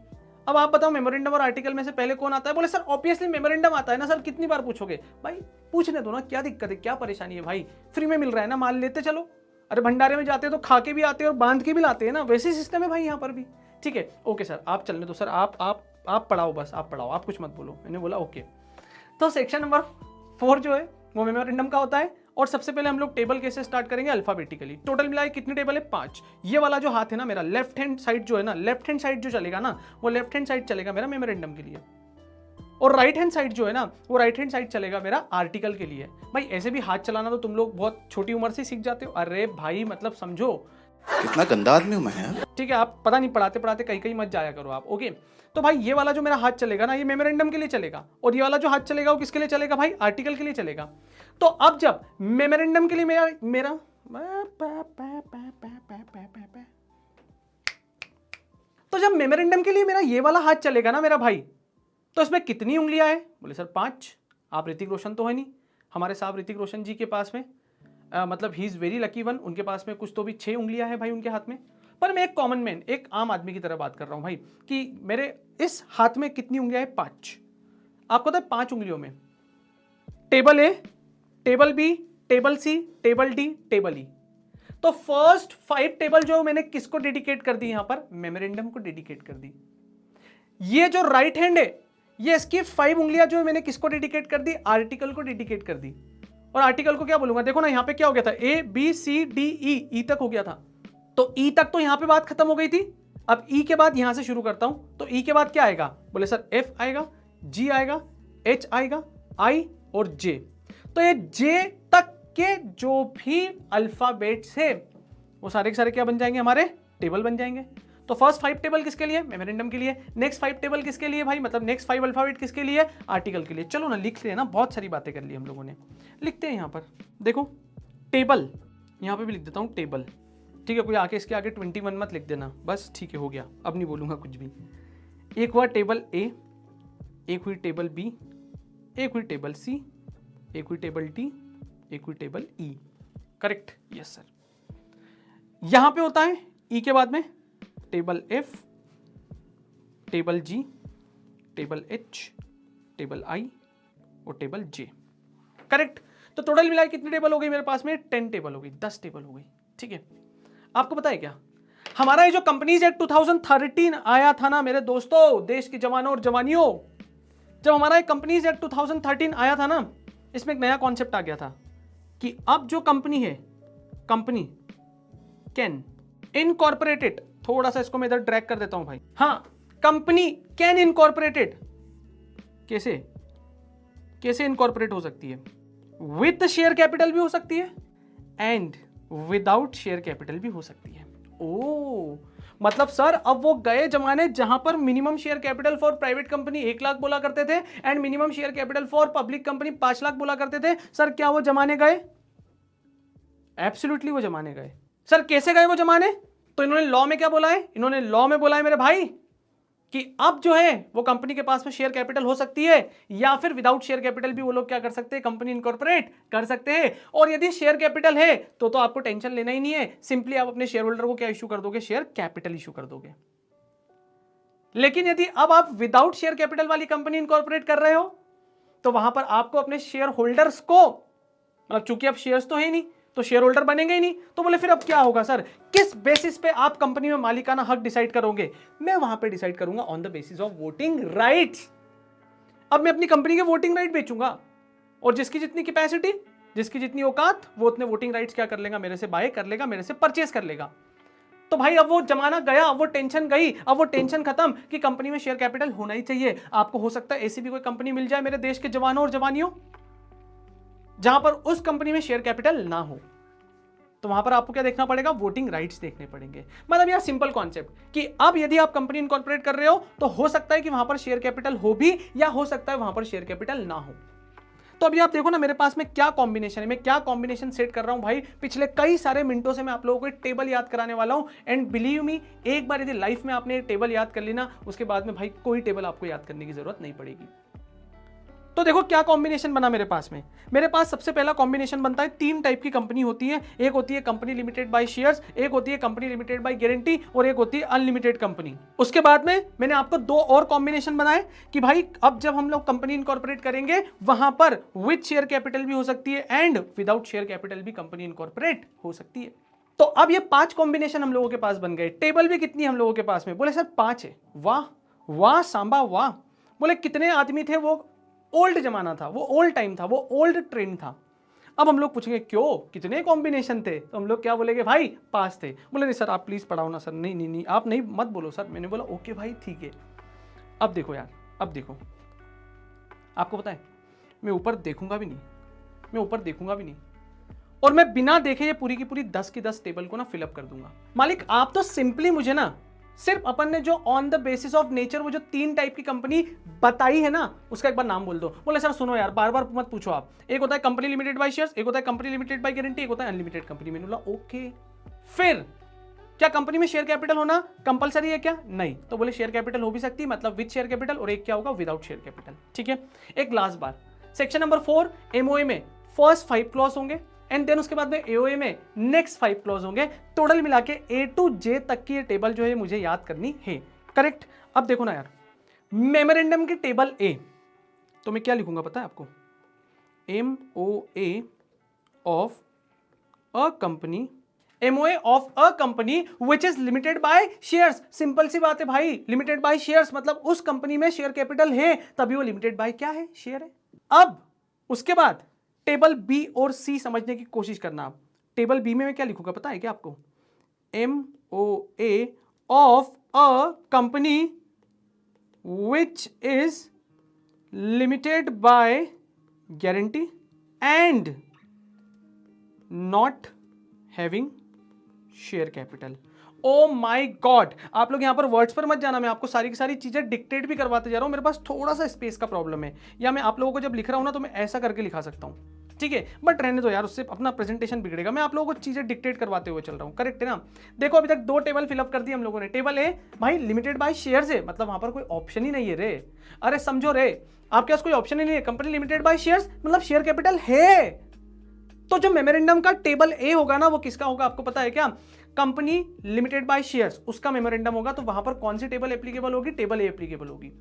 अब आप बताओ मेमोरेंडम और आर्टिकल में से पहले कौन आता है। बोले सर ऑब्वियसली मेमोरेंडम आता है ना सर, कितनी बार पूछोगे। भाई पूछने दो ना, क्या दिक्कत है, क्या परेशानी है भाई, फ्री में मिल रहा है ना, माल लेते चलो। अरे भंडारे में जाते हैं तो खा के भी आते हैं और बांध के भी लाते हैं ना, वैसे सिस्टम है भाई यहाँ पर भी, ठीक है। ओके सर आप चलने दो सर, आप पढ़ाओ, बस आप पढ़ाओ, आप कुछ मत बोलो। मैंने बोला ओके। तो सेक्शन नंबर 4 जो है वो मेमोरेंडम का होता है। और सबसे पहले हम लोग टेबल कैसे स्टार्ट करेंगे, अल्फाबेटिकली। टोटल मिलाए कितनी टेबल है, 5। ये वाला जो हाथ है ना मेरा, लेफ्ट हैंड साइड जो है ना, लेफ्ट हैंड साइड जो चलेगा ना वो लेफ्ट हैंड साइड चलेगा मेरा मेमोरेंडम के लिए, और राइट हैंड साइड जो है ना वो राइट हैंड साइड चलेगा मेरा आर्टिकल के लिए। भाई ऐसे भी हाथ चलाना तो तुम लोग बहुत छोटी उम्र से सीख जाते हो। अरे भाई मतलब समझो, कितना गंदा आदमी हूं मैं यार। ठीक है, आप पता नहीं पढ़ाते पढ़ाते कहीं मत जाया करो आप, ओके। तो भाई ये वाला जो मेरा हाथ चलेगा ना ये मेमोरेंडम के लिए चलेगा, और ये वाला जो हाथ चलेगा वो किसके लिए चलेगा भाई, आर्टिकल के लिए चलेगा। तो अब जब मेमोरेंडम के लिए मेरा तो जब मेमोरेंडम के लिए मेरा ये वाला हाथ चलेगा ना मेरा भाई, तो इसमें कितनी उंगलियां हैं। बोले सर 5। आप ऋतिक रोशन तो है नहीं, हमारे साहब ऋतिक रोशन जी के पास में मतलब he is very lucky one, उनके पास में कुछ तो भी 6 उंगलियां हैं भाई उनके हाथ में। पर मैं एक कॉमन मैन, एक आम आदमी की तरह बात कर रहा हूं भाई, कि मेरे इस हाथ में कितनी उंगलियां हैं, 5। आपको पता है 5 उंगलियों में टेबल ए, टेबल बी, टेबल सी, टेबल डी, टेबल ई। तो फर्स्ट 5 टेबल जो मैंने किसको डेडिकेट कर दी, यहां पर मेमोरेंडम को डेडिकेट कर दी। ये जो राइट हैंड है ये इसकी 5 उंगलियां जो है मैंने किसको डेडिकेट कर दी, आर्टिकल को डेडिकेट कर दी। और आर्टिकल को क्या बोलूंगा, देखो ना यहाँ पे क्या हो गया था, A B C D E, ई तक हो गया था। तो ई तक तो यहां पे बात खत्म हो गई थी। अब ई के बाद यहां से शुरू करता हूं, तो ई के बाद क्या आएगा, बोले सर एफ आएगा, जी आएगा, एच आएगा, आई और जे। तो ये जे तक के जो भी अल्फाबेट्स है वो सारे के सारे क्या बन जाएंगे, हमारे टेबल बन जाएंगे। तो फर्स्ट 5 टेबल किसके लिए, मेमोरेंडम के लिए। नेक्स्ट 5 टेबल किसके लिए भाई, मतलब नेक्स्ट 5 अल्फाबेट किसके लिए, आर्टिकल के लिए। चलो ना लिख लेना, बहुत सारी बातें कर ली हम लोगों ने। लिखते हैं यहाँ पर, देखो टेबल, यहाँ पे भी लिख देता हूँ टेबल, ठीक है। कोई आके इसके आगे 21 मत लिख देना, बस ठीक है, हो गया, अब नहीं बोलूंगा कुछ भी। एक हुआ टेबल ए, एक हुई टेबल बी, एक हुई टेबल सी, एक हुई टेबल डी, एक हुई table E. Correct, yes sir. यहां पे होता है ई के बाद में table F, table G, table H, table I और टेबल जे। करेक्ट। तो टोटल मिलाकर कितनी टेबल हो गई मेरे पास में, 10 टेबल हो गई, 10 टेबल हो गई, ठीक है। आपको पता है क्या, हमारा ये जो कंपनीज एक्ट 2013 आया था ना मेरे दोस्तों, देश के जवानों और जवानियों, जब हमारा एक कंपनीज एक्ट 2013 आया था ना, इसमें एक नया कॉन्सेप्ट आ गया था कि अब जो कंपनी है, कंपनी कैन इनकॉर्पोरेटेड, थोड़ा सा इसको मैं इधर ड्रैग कर देता हूं भाई, हाँ, कंपनी कैन इनकॉर्पोरेटेड, कैसे कैसे इनकॉर्पोरेट हो सकती है, विद शेयर कैपिटल भी हो सकती है एंड विदाउट शेयर कैपिटल भी हो सकती है। ओ मतलब सर अब वो गए जमाने जहां पर minimum share capital for private company 1 lakh बोला करते थे and minimum share capital for public company 5 lakh बोला करते थे। सर क्या वो जमाने गए, एब्सोल्युटली वो जमाने गए। सर कैसे गए वो जमाने, तो इन्होंने लॉ में क्या बोला है, इन्होंने लॉ में बोला है मेरे भाई कि अब जो है वो कंपनी के पास में शेयर कैपिटल हो सकती है या फिर विदाउट शेयर कैपिटल भी वो लोग क्या कर सकते हैं, कंपनी इनकॉर्पोरेट कर सकते हैं। और यदि शेयर कैपिटल है तो आपको टेंशन लेना ही नहीं है, सिंपली आप अपने शेयर होल्डर को क्या इशू कर दोगे, शेयर कैपिटल इशू कर दोगे। लेकिन यदि अब आप विदाउट शेयर कैपिटल वाली कंपनी इनकॉर्पोरेट कर रहे हो तो वहां पर आपको अपने शेयर होल्डर्स को, मतलब चूंकि अब शेयर्स तो है नहीं तो शेयर होल्डर बनेंगे ही नहीं। तो बोले फिर अब क्या होगा सर, किस बेसिस पे आप कंपनी में मालिकाना हक डिसाइड करोगे? मैं वहां पे डिसाइड करूंगा on the basis of voting rights. अब मैं अपनी कंपनी के वोटिंग राइट बेचूंगा, और जिसकी जितनी कैपेसिटी, जिसकी जितनी औकात, वो उतने वोटिंग राइट्स क्या कर लेगा, मेरे से बाय कर लेगा, मेरे से परचेस कर लेगा। तो भाई अब वो जमाना गया, अब वो टेंशन गई, अब वो टेंशन खत्म कि कंपनी में शेयर कैपिटल होना ही चाहिए। आपको हो सकता है ऐसी भी कोई कंपनी मिल जाए मेरे देश के जवानों और जवानियों जहां पर उस कंपनी में शेयर कैपिटल ना हो, तो वहां पर आपको क्या देखना पड़ेगा, वोटिंग राइट्स देखने पड़ेंगे। मतलब यार सिंपल कॉन्सेप्ट कि अब यदि आप कंपनी इनकॉर्पोरेट कर रहे हो तो हो सकता है कि वहां पर शेयर कैपिटल हो भी, या हो सकता है वहां पर शेयर कैपिटल ना हो। तो अभी आप देखो ना मेरे पास में क्या कॉम्बिनेशन है, मैं क्या कॉम्बिनेशन सेट कर रहा हूं भाई। पिछले कई सारे मिनटों से मैं आप लोगों को एक टेबल याद कराने वाला हूं, एंड बिलीव मी, एक बार यदि लाइफ में आपने टेबल याद कर ली ना, उसके बाद में भाई कोई टेबल आपको याद करने की जरूरत नहीं पड़ेगी। तो देखो क्या कॉम्बिनेशन बना मेरे पास में। मेरे पास सबसे पहला कॉम्बिनेशन बनता है, 3 टाइप की कंपनी होती है। एक होती है कंपनी लिमिटेड बाय शेयर्स, एक होती है कंपनी लिमिटेड बाय गारंटी, और एक होती है अनलिमिटेड कंपनी। उसके बाद में मैंने आपको 2 और कॉम्बिनेशन बनाए कि भाई अब जब हम लोग कंपनी इनकॉर्पोरेट करेंगे वहां पर विद शेयर कैपिटल भी हो सकती है एंड विदाउट शेयर कैपिटल भी कंपनी इनकॉर्पोरेट हो सकती है। तो अब ये 5 कॉम्बिनेशन हम लोगों के पास बन गए। टेबल भी कितनी हम लोगों के पास में? बोले सर 5 है। वाह वाह सांबा वाह। बोले कितने आदमी थे? वो ओल्ड जमाना था, वो ओल्ड टाइम था, वो ओल्ड ट्रेंड था। अब हम लोग पूछेंगे क्यों, कितने कॉम्बिनेशन थे? तो हम लोग क्या बोलेंगे, भाई 5 थे। बोले नहीं सर आप प्लीज पढ़ाओ ना सर। नहीं नहीं नहीं आप नहीं मत बोलो सर। मैंने बोला ओके भाई ठीक है। अब देखो यार, अब देखो, आपको पता है मैं ऊपर देखूंगा भी नहीं, मैं ऊपर देखूंगा भी नहीं, और मैं बिना देखे ये पूरी की पूरी 10 की 10 टेबल को ना फिलअप कर दूंगा। मालिक आप तो सिंपली मुझे ना सिर्फ अपन ने जो on the basis of nature वो जो 3 टाइप की कंपनी बताई है ना, उसका एक बार नाम बोल दो। बोले सर सुनो यार, बार बार मत पूछो आप। एक होता है कंपनी लिमिटेड बाय शेयर्स, एक होता है कंपनी लिमिटेड बाय गारंटी, एक होता है अनलिमिटेड कंपनी। मैंने बोला ओके। फिर क्या कंपनी में शेयर कैपिटल होना कंपलसरी है क्या? नहीं। तो बोले शेयर कैपिटल हो भी सकती है, मतलब विद शेयर कैपिटल, और एक क्या होगा, विदाउट शेयर कैपिटल। ठीक है। एक लास्ट बार, सेक्शन नंबर 4 एमओए में फर्स्ट 5 क्लॉज होंगे, एंड देन उसके बाद में एओए में नेक्स्ट 5 क्लॉज होंगे। टोटल मिला के A to J तक की ये टेबल जो है मुझे याद करनी है। करेक्ट। अब देखो ना यार, मेमोरेंडम की टेबल A, तो मैं क्या लिखूंगा पता है आपको? MOA of a company, MOA of a company which is limited by shares. Simple सी बात है भाई, लिमिटेड बाय शेयर्स मतलब उस कंपनी में शेयर कैपिटल है, तभी वो लिमिटेड बाय क्या है, शेयर है। अब उसके बाद टेबल बी और सी समझने की कोशिश करना आप। टेबल बी में मैं क्या लिखूंगा पता है क्या आपको? MOA of a company which is limited by guarantee and not having share capital. Oh my God, आप लोग यहां पर वर्ड्स पर मत जाना, मैं आपको सारी की सारी चीजें डिक्टेट भी करवाते जा रहा हूं। मेरे पास थोड़ा सा स्पेस का प्रॉब्लम है, या मैं आप लोगों को जब लिख रहा हूं ना तो मैं ऐसा करके लिखा सकता हूं, ठीक है, बट रहने दो यार, उससे अपना प्रेजेंटेशन बिगड़ेगा। मैं आप लोगों को चीजें डिक्टेट करवाते हुए चल रहा हूं, करेक्ट है ना? देखो अभी तक 2 टेबल फिलअप कर दी हम लोगों ने। टेबल ए भाई लिमिटेड बाय शेयर्स है, मतलब वहां पर कोई ऑप्शन ही नहीं है रे। अरे समझो रे, आपके पास कोई ऑप्शन ही नहीं है। कंपनी लिमिटेड बाय शेयर्स मतलब शेयर कैपिटल है। तो जो मेमोरेंडम का टेबल ए होगा ना, वो किसका होगा आपको पता है क्या? कंपनी लिमिटेड बाय शेयर्स, उसका मेमोरेंडम होगा। तो वहां पर कौन सी टेबल एप्लीकेबल होगी? टेबल ए एप्लीकेबल होगी।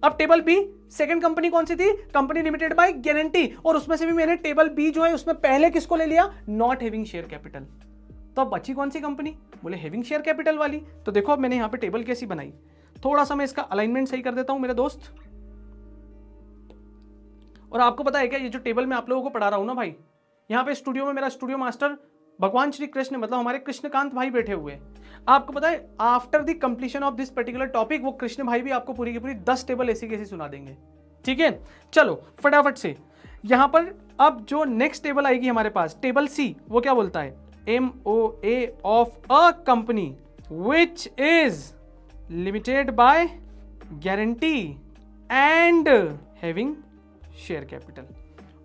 अब टेबल बी, सेकंड कंपनी कौन सी थी? कंपनी लिमिटेड बाय गारंटी, और उसमें से भी मैंने टेबल बी जो है उसमें पहले किसको ले लिया? Not having share capital. तो अब बची कौन सी कंपनी? बोले हैविंग शेयर कैपिटल वाली। तो देखो अब मैंने यहां पे टेबल कैसी बनाई, थोड़ा सा मैं इसका अलाइनमेंट सही कर देता हूं मेरे दोस्त। और आपको पता है क्या, ये जो टेबल मैं आप लोगों को पढ़ा रहा हूं ना भाई, यहाँ पे स्टूडियो में मेरा स्टूडियो मास्टर भगवान श्री कृष्ण मतलब हमारे कृष्णकांत भाई बैठे हुए हैं। आपको पता है after the completion of this particular topic वो कृष्ण भाई भी आपको पूरी की पूरी 10 टेबल ऐसी कैसी सुना देंगे। ठीक है, चलो फटाफट से यहां पर अब जो नेक्स्ट टेबल आएगी हमारे पास, टेबल सी, वो क्या बोलता है? MOA of a company which is limited by guarantee and having share capital.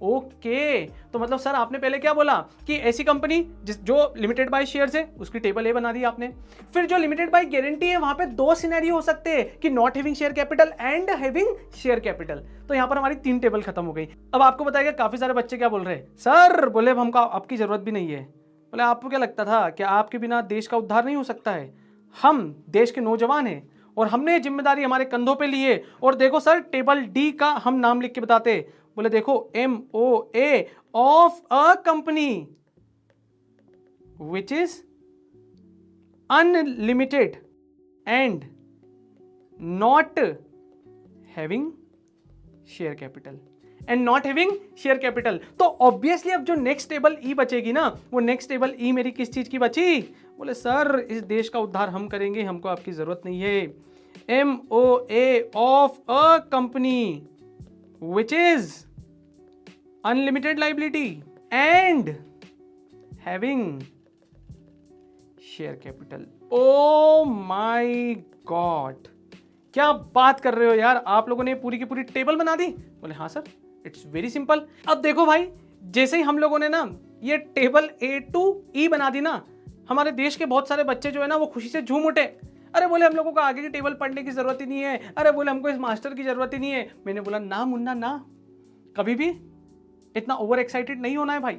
Okay, तो मतलब सर आपने पहले क्या बोला कि ऐसी कंपनी जो लिमिटेड बाय शेयर्स है उसकी टेबल ए बना दी आपने। फिर जो लिमिटेड बाय गारंटी है वहां पे 2 सिनेरियो हो सकते हैं कि not having share capital and having share capital. तो यहां पर हमारी 3 टेबल खत्म हो गई। अब आपको बताएगा काफी सारे बच्चे क्या बोल रहे हैं, सर बोले हमको आपकी जरूरत भी नहीं है। बोले आपको क्या लगता था कि आपके बिना देश का उद्धार नहीं हो सकता है? हम देश के नौजवान हैं और हमने जिम्मेदारी हमारे कंधों पे ली है। और देखो सर टेबल डी का हम नाम लिख के बताते, बोले देखो MOA of a company which is unlimited and not having share capital तो ऑब्वियसली अब जो नेक्स्ट टेबल ई बचेगी ना, वो नेक्स्ट टेबल ई मेरी किस चीज की बची? बोले सर इस देश का उद्धार हम करेंगे, हमको आपकी जरूरत नहीं है। MOA of a company which is unlimited liability and having share capital. Oh my God, क्या बात कर रहे हो यार, आप लोगों ने पूरी की पूरी टेबल बना दी? बोले हाँ सर, इट्स वेरी सिंपल। अब देखो भाई, जैसे ही हम लोगों ने ना ये टेबल A to E बना दी ना, हमारे देश के बहुत सारे बच्चे जो है ना वो खुशी से झूम उठे। अरे बोले हम लोगों को आगे की टेबल पढ़ने की जरूरत ही नहीं है, अरे बोले हमको इस मास्टर की जरूरत ही नहीं है। मैंने बोला ना मुन्ना ना, कभी भी इतना ओवर एक्साइटेड नहीं होना है भाई।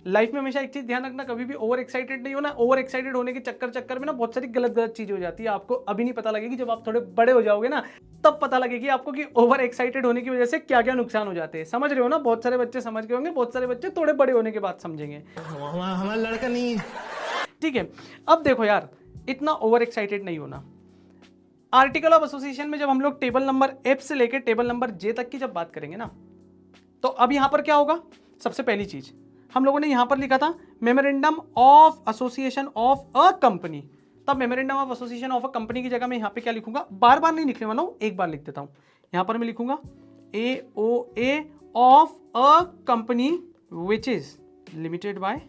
लाइफ में हमेशा एक चीज ध्यान रखना, कभी भी ओवर एक्साइटेड नहीं होना। ओवर एक्साइटेड होने के चक्कर में ना बहुत सारी गलत चीजें हो जाती है। आपको अभी नहीं पता लगेगी, जब आप थोड़े बड़े हो जाओगे ना तब पता लगेगी आपको कि ओवर एक्साइटेड होने की वजह से क्या क्या नुकसान हो जाते हैं। समझ रहे हो ना? बहुत सारे बच्चे समझ गए होंगे, बहुत सारे बच्चे थोड़े बड़े होने के बाद समझेंगे। हमारा लड़का नहीं है। ठीक है, अब देखो यार, इतना ओवर एक्साइटेड नहीं होना। आर्टिकल ऑफ एसोसिएशन में जब हम लोग टेबल नंबर F से लेकर टेबल नंबर J तक की जब बात करेंगे ना, तो अब यहां पर क्या होगा? सबसे पहली चीज हम लोगों ने यहां पर लिखा था memorandum of association of a company. तब memorandum of association of a company की जगह मैं यहां पे क्या लिखूंगा? बार बार नहीं लिखने वाला हूं, एक बार लिख देता हूं। यहां पर मैं लिखूंगा AOA of a company which is limited by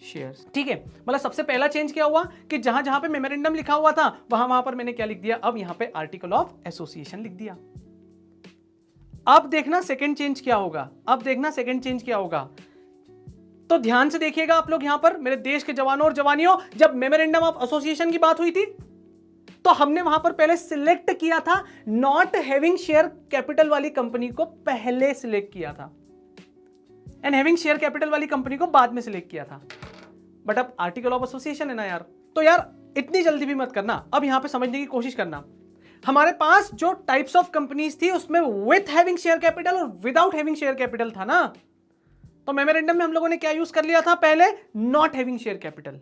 shares. ठीक है, मतलब सबसे पहला चेंज क्या हुआ कि जहां जहां पे मेमोरेंडम लिखा हुआ था वहां पर मैंने क्या लिख दिया? अब यहां पे आर्टिकल ऑफ एसोसिएशन लिख दिया। अब देखना सेकंड चेंज क्या होगा, तो ध्यान से देखिएगा आप लोग। यहां पर मेरे देश के जवानों और जवानियों, जब मेमोरेंडम ऑफ एसोसिएशन की बात हुई थी तो हमने वहां पर पहले सिलेक्ट किया था नॉट हैविंग शेयर कैपिटल वाली कंपनी को पहले सिलेक्ट किया था, एंड हैविंग शेयर कैपिटल वाली कंपनी को बाद में सिलेक्ट किया था। बट अब आर्टिकल ऑफ एसोसिएशन है ना यार, तो यार इतनी जल्दी भी मत करना। अब यहां पे समझने की कोशिश करना। हमारे पास जो टाइप्स ऑफ कंपनीज थी उसमें विथ हैविंग शेयर कैपिटल और विदाउट हैविंग शेयर कैपिटल था ना, तो मेमोरेंडम में हम लोगों ने क्या यूज कर लिया था? पहले नॉट हैविंग शेयर कैपिटल।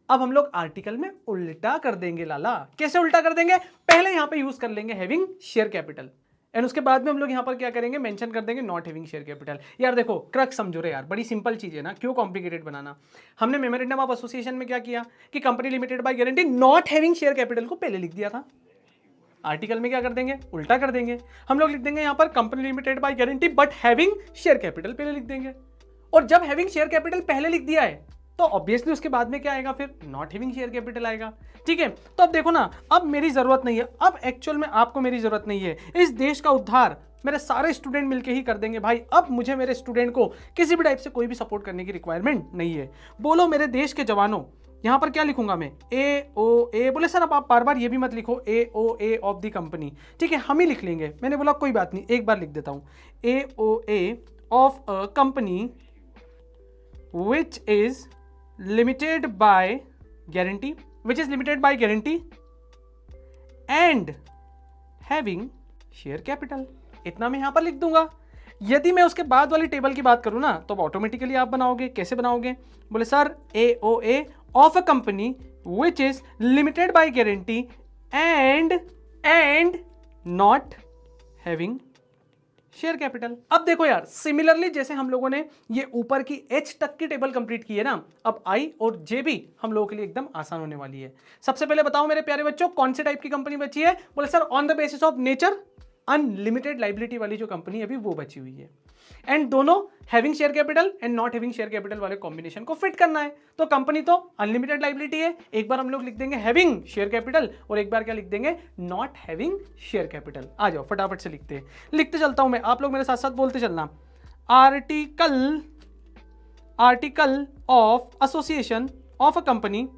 अब हम लोग आर्टिकल में उल्टा कर देंगे लाला। कैसे उल्टा कर देंगे? पहले यहां पे यूज कर लेंगे हैविंग शेयर कैपिटल, एंड उसके बाद में हम लोग यहां पर क्या करेंगे? मेंशन कर देंगे नॉट हैविंग शेयर कैपिटल। यार देखो क्रक्स समझो रे यार, बड़ी सिंपल चीज है ना, क्यों कॉम्प्लिकेटेड बनाना। हमने मेमोरेंडम ऑफ एसोसिएशन में क्या किया कि company limited by guarantee not having share capital को पहले लिख दिया था। आर्टिकल में क्या कर देंगे? उल्टा कर देंगे। हम लोग लिख देंगे यहां पर company limited by guarantee but having share capital पहले लिख देंगे। और जब हैविंग शेयर कैपिटल पहले लिख दिया है तो ऑब्वियसली उसके बाद में क्या आएगा? फिर नॉट हैविंग शेयर कैपिटल आएगा। ठीक है, तो अब देखो ना, अब मेरी जरूरत नहीं है, अब एक्चुअल में आपको मेरी जरूरत नहीं है। इस देश का उद्धार मेरे सारे स्टूडेंट मिलके ही कर देंगे भाई। अब मुझे मेरे स्टूडेंट को किसी भी टाइप से कोई भी सपोर्ट करने की रिक्वायरमेंट नहीं है। बोलो मेरे देश के जवानों, यहां पर क्या लिखूंगा मैं? AOA। बोले सर अब आप बार बार ये भी मत लिखो AOA ऑफ द कंपनी। ठीक है, हम ही लिख लेंगे। मैंने बोला कोई बात नहीं, एक बार लिख देता हूं AOA of a company which is limited by guarantee and having share capital। इतना मैं यहां पर लिख दूंगा। यदि मैं उसके बाद वाली टेबल की बात करूं ना तो ऑटोमेटिकली आप बनाओगे। कैसे बनाओगे? बोले sir AOA of a company which is limited by guarantee and not having share capital. अब देखो यार, सिमिलरली जैसे हम लोगों ने ये ऊपर की H तक की टेबल कंप्लीट की है ना, अब I और J भी हम लोगों के लिए एकदम आसान होने वाली है। सबसे पहले बताओ मेरे प्यारे बच्चों, कौन से टाइप की कंपनी बची है? बोले sir on the basis of nature unlimited liability वाली जो कंपनी अभी वो बची हुई है, एंड दोनों having share capital and not having share capital वाले कॉम्बिनेशन को फिट करना है। तो कंपनी तो अनलिमिटेड लाइबिलिटी है, एक बार हम लोग लिख देंगे हैविंग शेयर कैपिटल और एक बार क्या लिख देंगे? Not having share capital. आ जाओ फटाफट से लिखते चलता हूं मैं, आप लोग मेरे साथ साथ बोलते चलना। Article of association of a company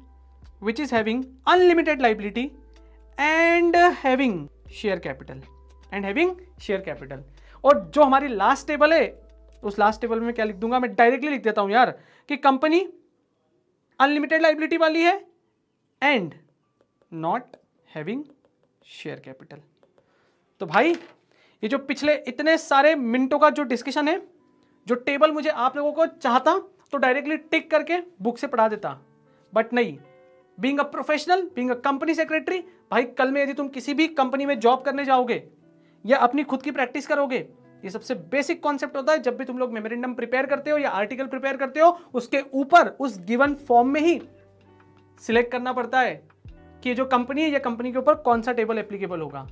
which is having unlimited liability and having share capital और जो हमारी लास्ट टेबल है उस लास्ट टेबल में क्या लिख दूंगा? मैं डायरेक्टली लिख देता हूं यार कि कंपनी अनलिमिटेड लाइबिलिटी वाली है and not having share capital. तो भाई ये जो पिछले इतने सारे मिनटों का जो डिस्कशन है, जो टेबल मुझे आप लोगों को चाहता तो डायरेक्टली टिक करके बुक से पढ़ा देता, बट नहीं, being a professional, being a company secretary, भाई कल में यदि तुम किसी भी कंपनी में जॉब करने जाओगे या अपनी खुद की प्रैक्टिस करोगे, ये सबसे बेसिक कॉन्सेप्ट होता है। जब भी तुम लोग मेमोरेंडम प्रिपेयर करते हो या आर्टिकल प्रिपेयर करते हो, उसके ऊपर उस गिवन फॉर्म में ही सिलेक्ट करना पड़ता है कि जो कंपनी है या कंपनी के ऊपर कौन सा टेबल एप्लीकेबल होगा।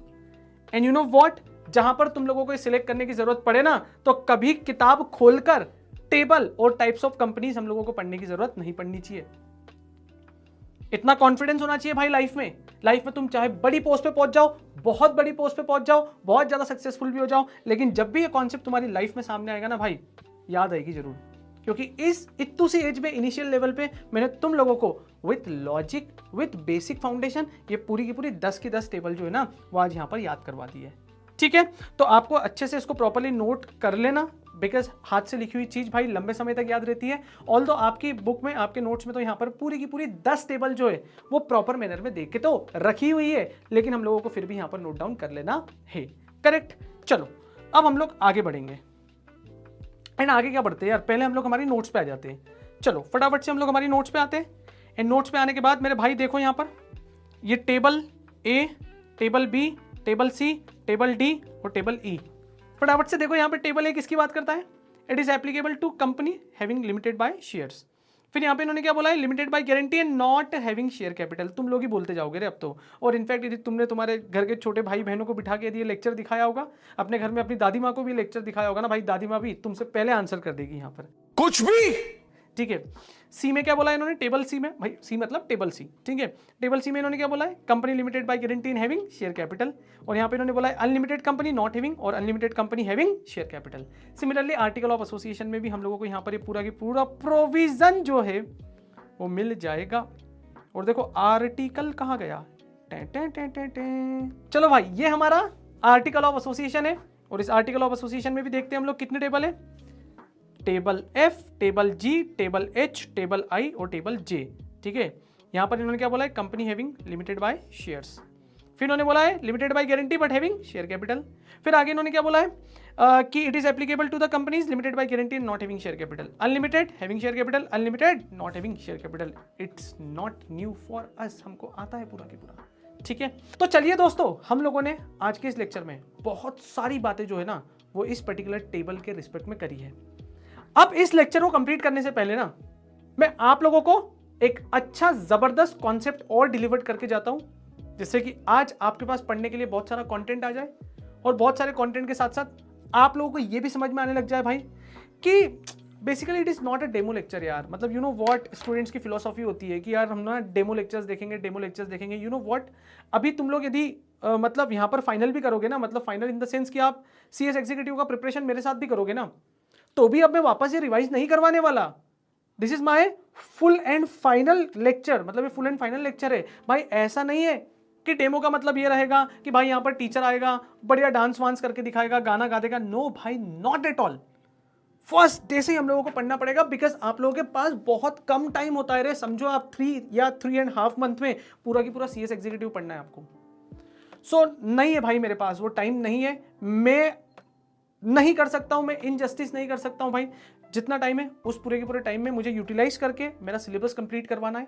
एंड यू नो व्हाट, जहां पर तुम लोगों को सिलेक्ट करने की जरूरत पड़े ना, तो कभी किताब खोलकर टेबल और टाइप्स ऑफ कंपनीज हम लोगों को पढ़ने की जरूरत नहीं पड़नी चाहिए। इतना कॉन्फिडेंस होना चाहिए भाई लाइफ में तुम चाहे बड़ी पोस्ट पे पहुंच जाओ, बहुत बड़ी पोस्ट पे पहुंच जाओ, बहुत ज्यादा सक्सेसफुल भी हो जाओ, लेकिन जब भी ये कॉन्सेप्ट तुम्हारी लाइफ में सामने आएगा ना भाई, याद आएगी जरूर। क्योंकि इस इतनी सी एज में, इनिशियल लेवल पे मैंने तुम लोगों को with logic, with basic foundation, ये पूरी की पूरी 10 की 10 टेबल जो है ना, वो आज यहाँ पर याद करवा दी है। ठीक है, तो आपको अच्छे से इसको प्रॉपरली नोट कर लेना, बिकॉज हाथ से लिखी हुई चीज भाई लंबे समय तक याद रहती है। ऑल्दो आपकी बुक में, आपके नोट्स में तो यहाँ पर पूरी की पूरी 10 टेबल जो है वो प्रॉपर मैनर में देख के तो रखी हुई है, लेकिन हम लोगों को फिर भी यहाँ पर नोट डाउन कर लेना है। करेक्ट। चलो अब हम लोग आगे बढ़ेंगे। एंड आगे क्या बढ़ते हैं यार, पहले हम लोग हमारी नोट्स पे आ जाते हैं। चलो फटाफट से हम लोग हमारी नोट्स पे आते हैं। एंड नोट्स पे आने के बाद मेरे भाई देखो यहाँ पर ये टेबल ए, टेबल बी, टेबल सी, टेबल डी और टेबल ई। फटाफट से देखो यहाँ पे टेबल ए किसकी बात करता है, it is applicable to company having limited by shares. फिर यहाँ पे इन्होंने क्या बोला है, limited by guarantee and not having share capital. तुम लोग ही बोलते जाओगे रे अब तो। और इनफैक्ट यदि तुमने तुम्हारे घर के छोटे भाई बहनों को बिठा के यदि ये लेक्चर दिखाया होगा, अपने घर में अपनी दादी माँ को भी लेक्चर दिखाया होगा ना भाई, दादी माँ भी तुमसे पहले आंसर कर देगी यहाँ पर। कुछ भी। ठीक है, सी में क्या बोला इन्होंने, टेबल सी में, भाई सी मतलब टेबल सी। ठीक है, टेबल सी में इन्होंने क्या बोला है, company limited by guarantee in having share capital. और यहाँ पे इन्होंने बोला है अनलिमिटेड कंपनी नॉट हैविंग और unlimited company having share capital. Similarly article of association में भी हम लोगों को यहाँ पर ये पूरा की पूरा प्रोविजन जो है वो मिल जाएगा। और देखो आर्टिकल कहाँ गया, चलो भाई ये हमारा आर्टिकल ऑफ एसोसिएशन है। और इस आर्टिकल ऑफ एसोसिएशन में भी देखते हैं हम लोग कितने टेबल है, table F, table G, table H, table I और टेबल जे। ठीक है, यहां पर इन्होंने क्या बोला है, company having limited by shares. फिर इन्होंने बोला है limited by guarantee but having share capital. फिर आगे इन्होंने क्या बोला है कि it is applicable to the companies limited by guarantee and not having share capital, unlimited having share capital, unlimited not having share capital. It's not new for us, हमको आता है पूरा की पूरा। ठीक है, तो चलिए दोस्तों, हम लोगों ने आज के इस लेक्चर में बहुत सारी बातें जो है ना वो इस पर्टिकुलर टेबल के रिस्पेक्ट में करी है। अब इस लेक्चर को कंप्लीट करने से पहले ना मैं आप लोगों को एक अच्छा जबरदस्त कॉन्सेप्ट और डिलीवर करके जाता हूं, जिससे कि आज आपके पास पढ़ने के लिए बहुत सारा कंटेंट आ जाए और बहुत सारे कंटेंट के साथ साथ आप लोगों को ये भी समझ में आने लग जाए भाई कि basically it is not a demo lecture यार। मतलब यू नो व्हाट स्टूडेंट्स की फिलोसॉफी होती है कि यार हम ना डेमो लेक्चर्स देखेंगे। यू नो व्हाट, अभी तुम लोग यदि मतलब यहाँ पर फाइनल भी करोगे ना, मतलब फाइनल इन द सेंस कि आप CS एग्जीक्यूटिव का प्रिपरेशन मेरे साथ भी करोगे ना, तो भी अब मैं वापस ये रिवाइज नहीं करवाने वाला। This is my full and final lecture, मतलब ये फुल एंड फाइनल लेक्चर है भाई। ऐसा नहीं है कि डेमो का मतलब ये रहेगा कि भाई यहाँ पर टीचर आएगा, बढ़िया डांस वांस करके दिखाएगा, गाना गा देगा। नो भाई, not at all. First day से ही हम लोगों को पढ़ना पड़ेगा, बिकॉज आप लोगों के पास बहुत कम टाइम होता है रे। समझो आप 3 या 3.5 मंथ में पूरा की पूरा CS एग्जीक्यूटिव पढ़ना है आपको। सो नहीं है भाई, मेरे पास वो टाइम नहीं है। मैं नहीं कर सकता हूं, मैं इनजस्टिस नहीं कर सकता हूं भाई। जितना टाइम है उस पूरे के पूरे टाइम में मुझे यूटिलाइज करके मेरा सिलेबस कंप्लीट करवाना है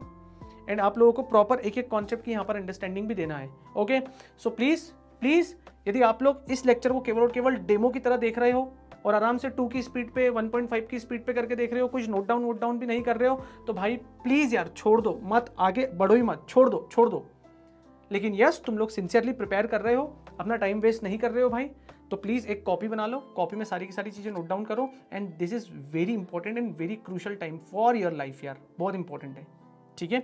एंड आप लोगों को प्रॉपर एक एक कॉन्सेप्ट की यहाँ पर अंडरस्टैंडिंग भी देना है। ओके, सो प्लीज यदि आप लोग इस लेक्चर को केवल और केवल डेमो की तरह देख रहे हो और आराम से 2 की स्पीड पे, 1.5 की स्पीड पे करके देख रहे हो, कुछ नोट डाउन भी नहीं कर रहे हो, तो भाई प्लीज यार छोड़ दो, मत आगे बढ़ो ही मत, छोड़ दो। लेकिन यस, तुम लोग सिंसियरली प्रिपेयर कर रहे हो, अपना टाइम वेस्ट नहीं कर रहे हो भाई, तो प्लीज एक कॉपी बना लो, कॉपी में सारी की सारी चीजें नोट डाउन करो। And this is very important and very crucial time for your life यार, बहुत इंपॉर्टेंट है। ठीक है,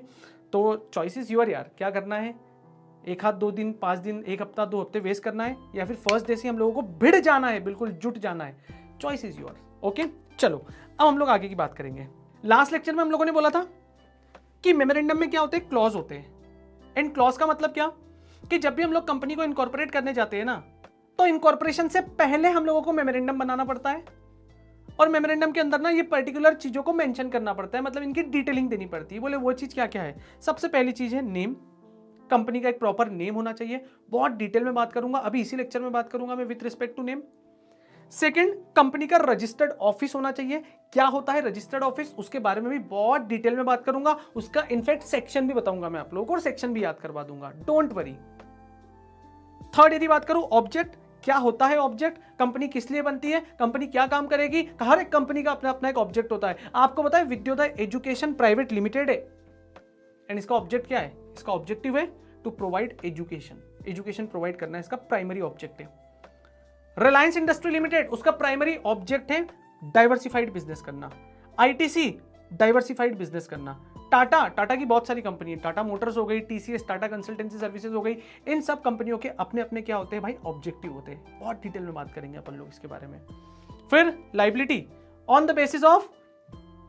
तो चॉइसेस यूर यार, क्या करना है, 1 आध 2 दिन, 5 दिन, 1 हफ्ता, 2 हफ्ते वेस्ट करना है, या फिर फर्स्ट डे से हम लोगों को भिड़ जाना है, बिल्कुल जुट जाना है। Choice is your. ओके, चलो अब हम लोग आगे की बात करेंगे। लास्ट लेक्चर में हम लोगों ने बोला था कि मेमोरेंडम में क्या होते हैं, क्लॉज होते हैं। एंड क्लॉज का मतलब क्या, कि जब भी हम लोग कंपनी को इनकॉर्पोरेट करने जाते हैं ना, तो इनकॉर्पोरेशन से पहले हम लोगों को मेमोरेंडम बनाना पड़ता है और मेमोरेंडम के अंदर ना ये पर्टिकुलर चीजों को मेंशन करना पड़ता है, मतलब इनकी डिटेलिंग देनी पड़ती है। बोले वो चीज क्या क्या है, सबसे पहली चीज है नेम। कंपनी का एक प्रॉपर नेम होना चाहिए, बहुत डिटेल में बात करूंगा, अभी इसी लेक्चर में बात करूंगा मैं with respect to name. Second, company का रजिस्टर्ड ऑफिस होना चाहिए। क्या होता है रजिस्टर्ड ऑफिस, उसके बारे में भी बहुत डिटेल में बात करूंगा, उसका इनफैक्ट सेक्शन भी बताऊंगा मैं आप लोगों को, और सेक्शन भी याद करवा दूंगा, डोंट वरी। थर्ड, यदि बात करूं ऑब्जेक्ट, क्या होता है ऑब्जेक्ट, कंपनी किस लिए बनती है, कंपनी क्या काम करेगी, हर एक कंपनी का अपना अपना एक ऑब्जेक्ट होता है। आपको पता है विद्योदय एजुकेशन प्राइवेट लिमिटेड है, एंड इसका ऑब्जेक्ट क्या है, इसका ऑब्जेक्टिव है to provide education, education provide करना इसका प्राइमरी ऑब्जेक्ट है। रिलायंस इंडस्ट्री लिमिटेड, उसका प्राइमरी ऑब्जेक्ट है डाइवर्सिफाइड बिजनेस करना। आईटीसी, डाइवर्सिफाइड बिजनेस करना। टाटा की बहुत सारी कंपनी है, टाटा मोटर्स हो गई, टीसीएस, टाटा कंसल्टेंसी सर्विसेज हो गई, इन सब कंपनियों के अपने अपने क्या होते हैं भाई, ऑब्जेक्टिव होते हैं। बहुत डिटेल में बात करेंगे अपन लोग इसके बारे में। फिर liability on the basis of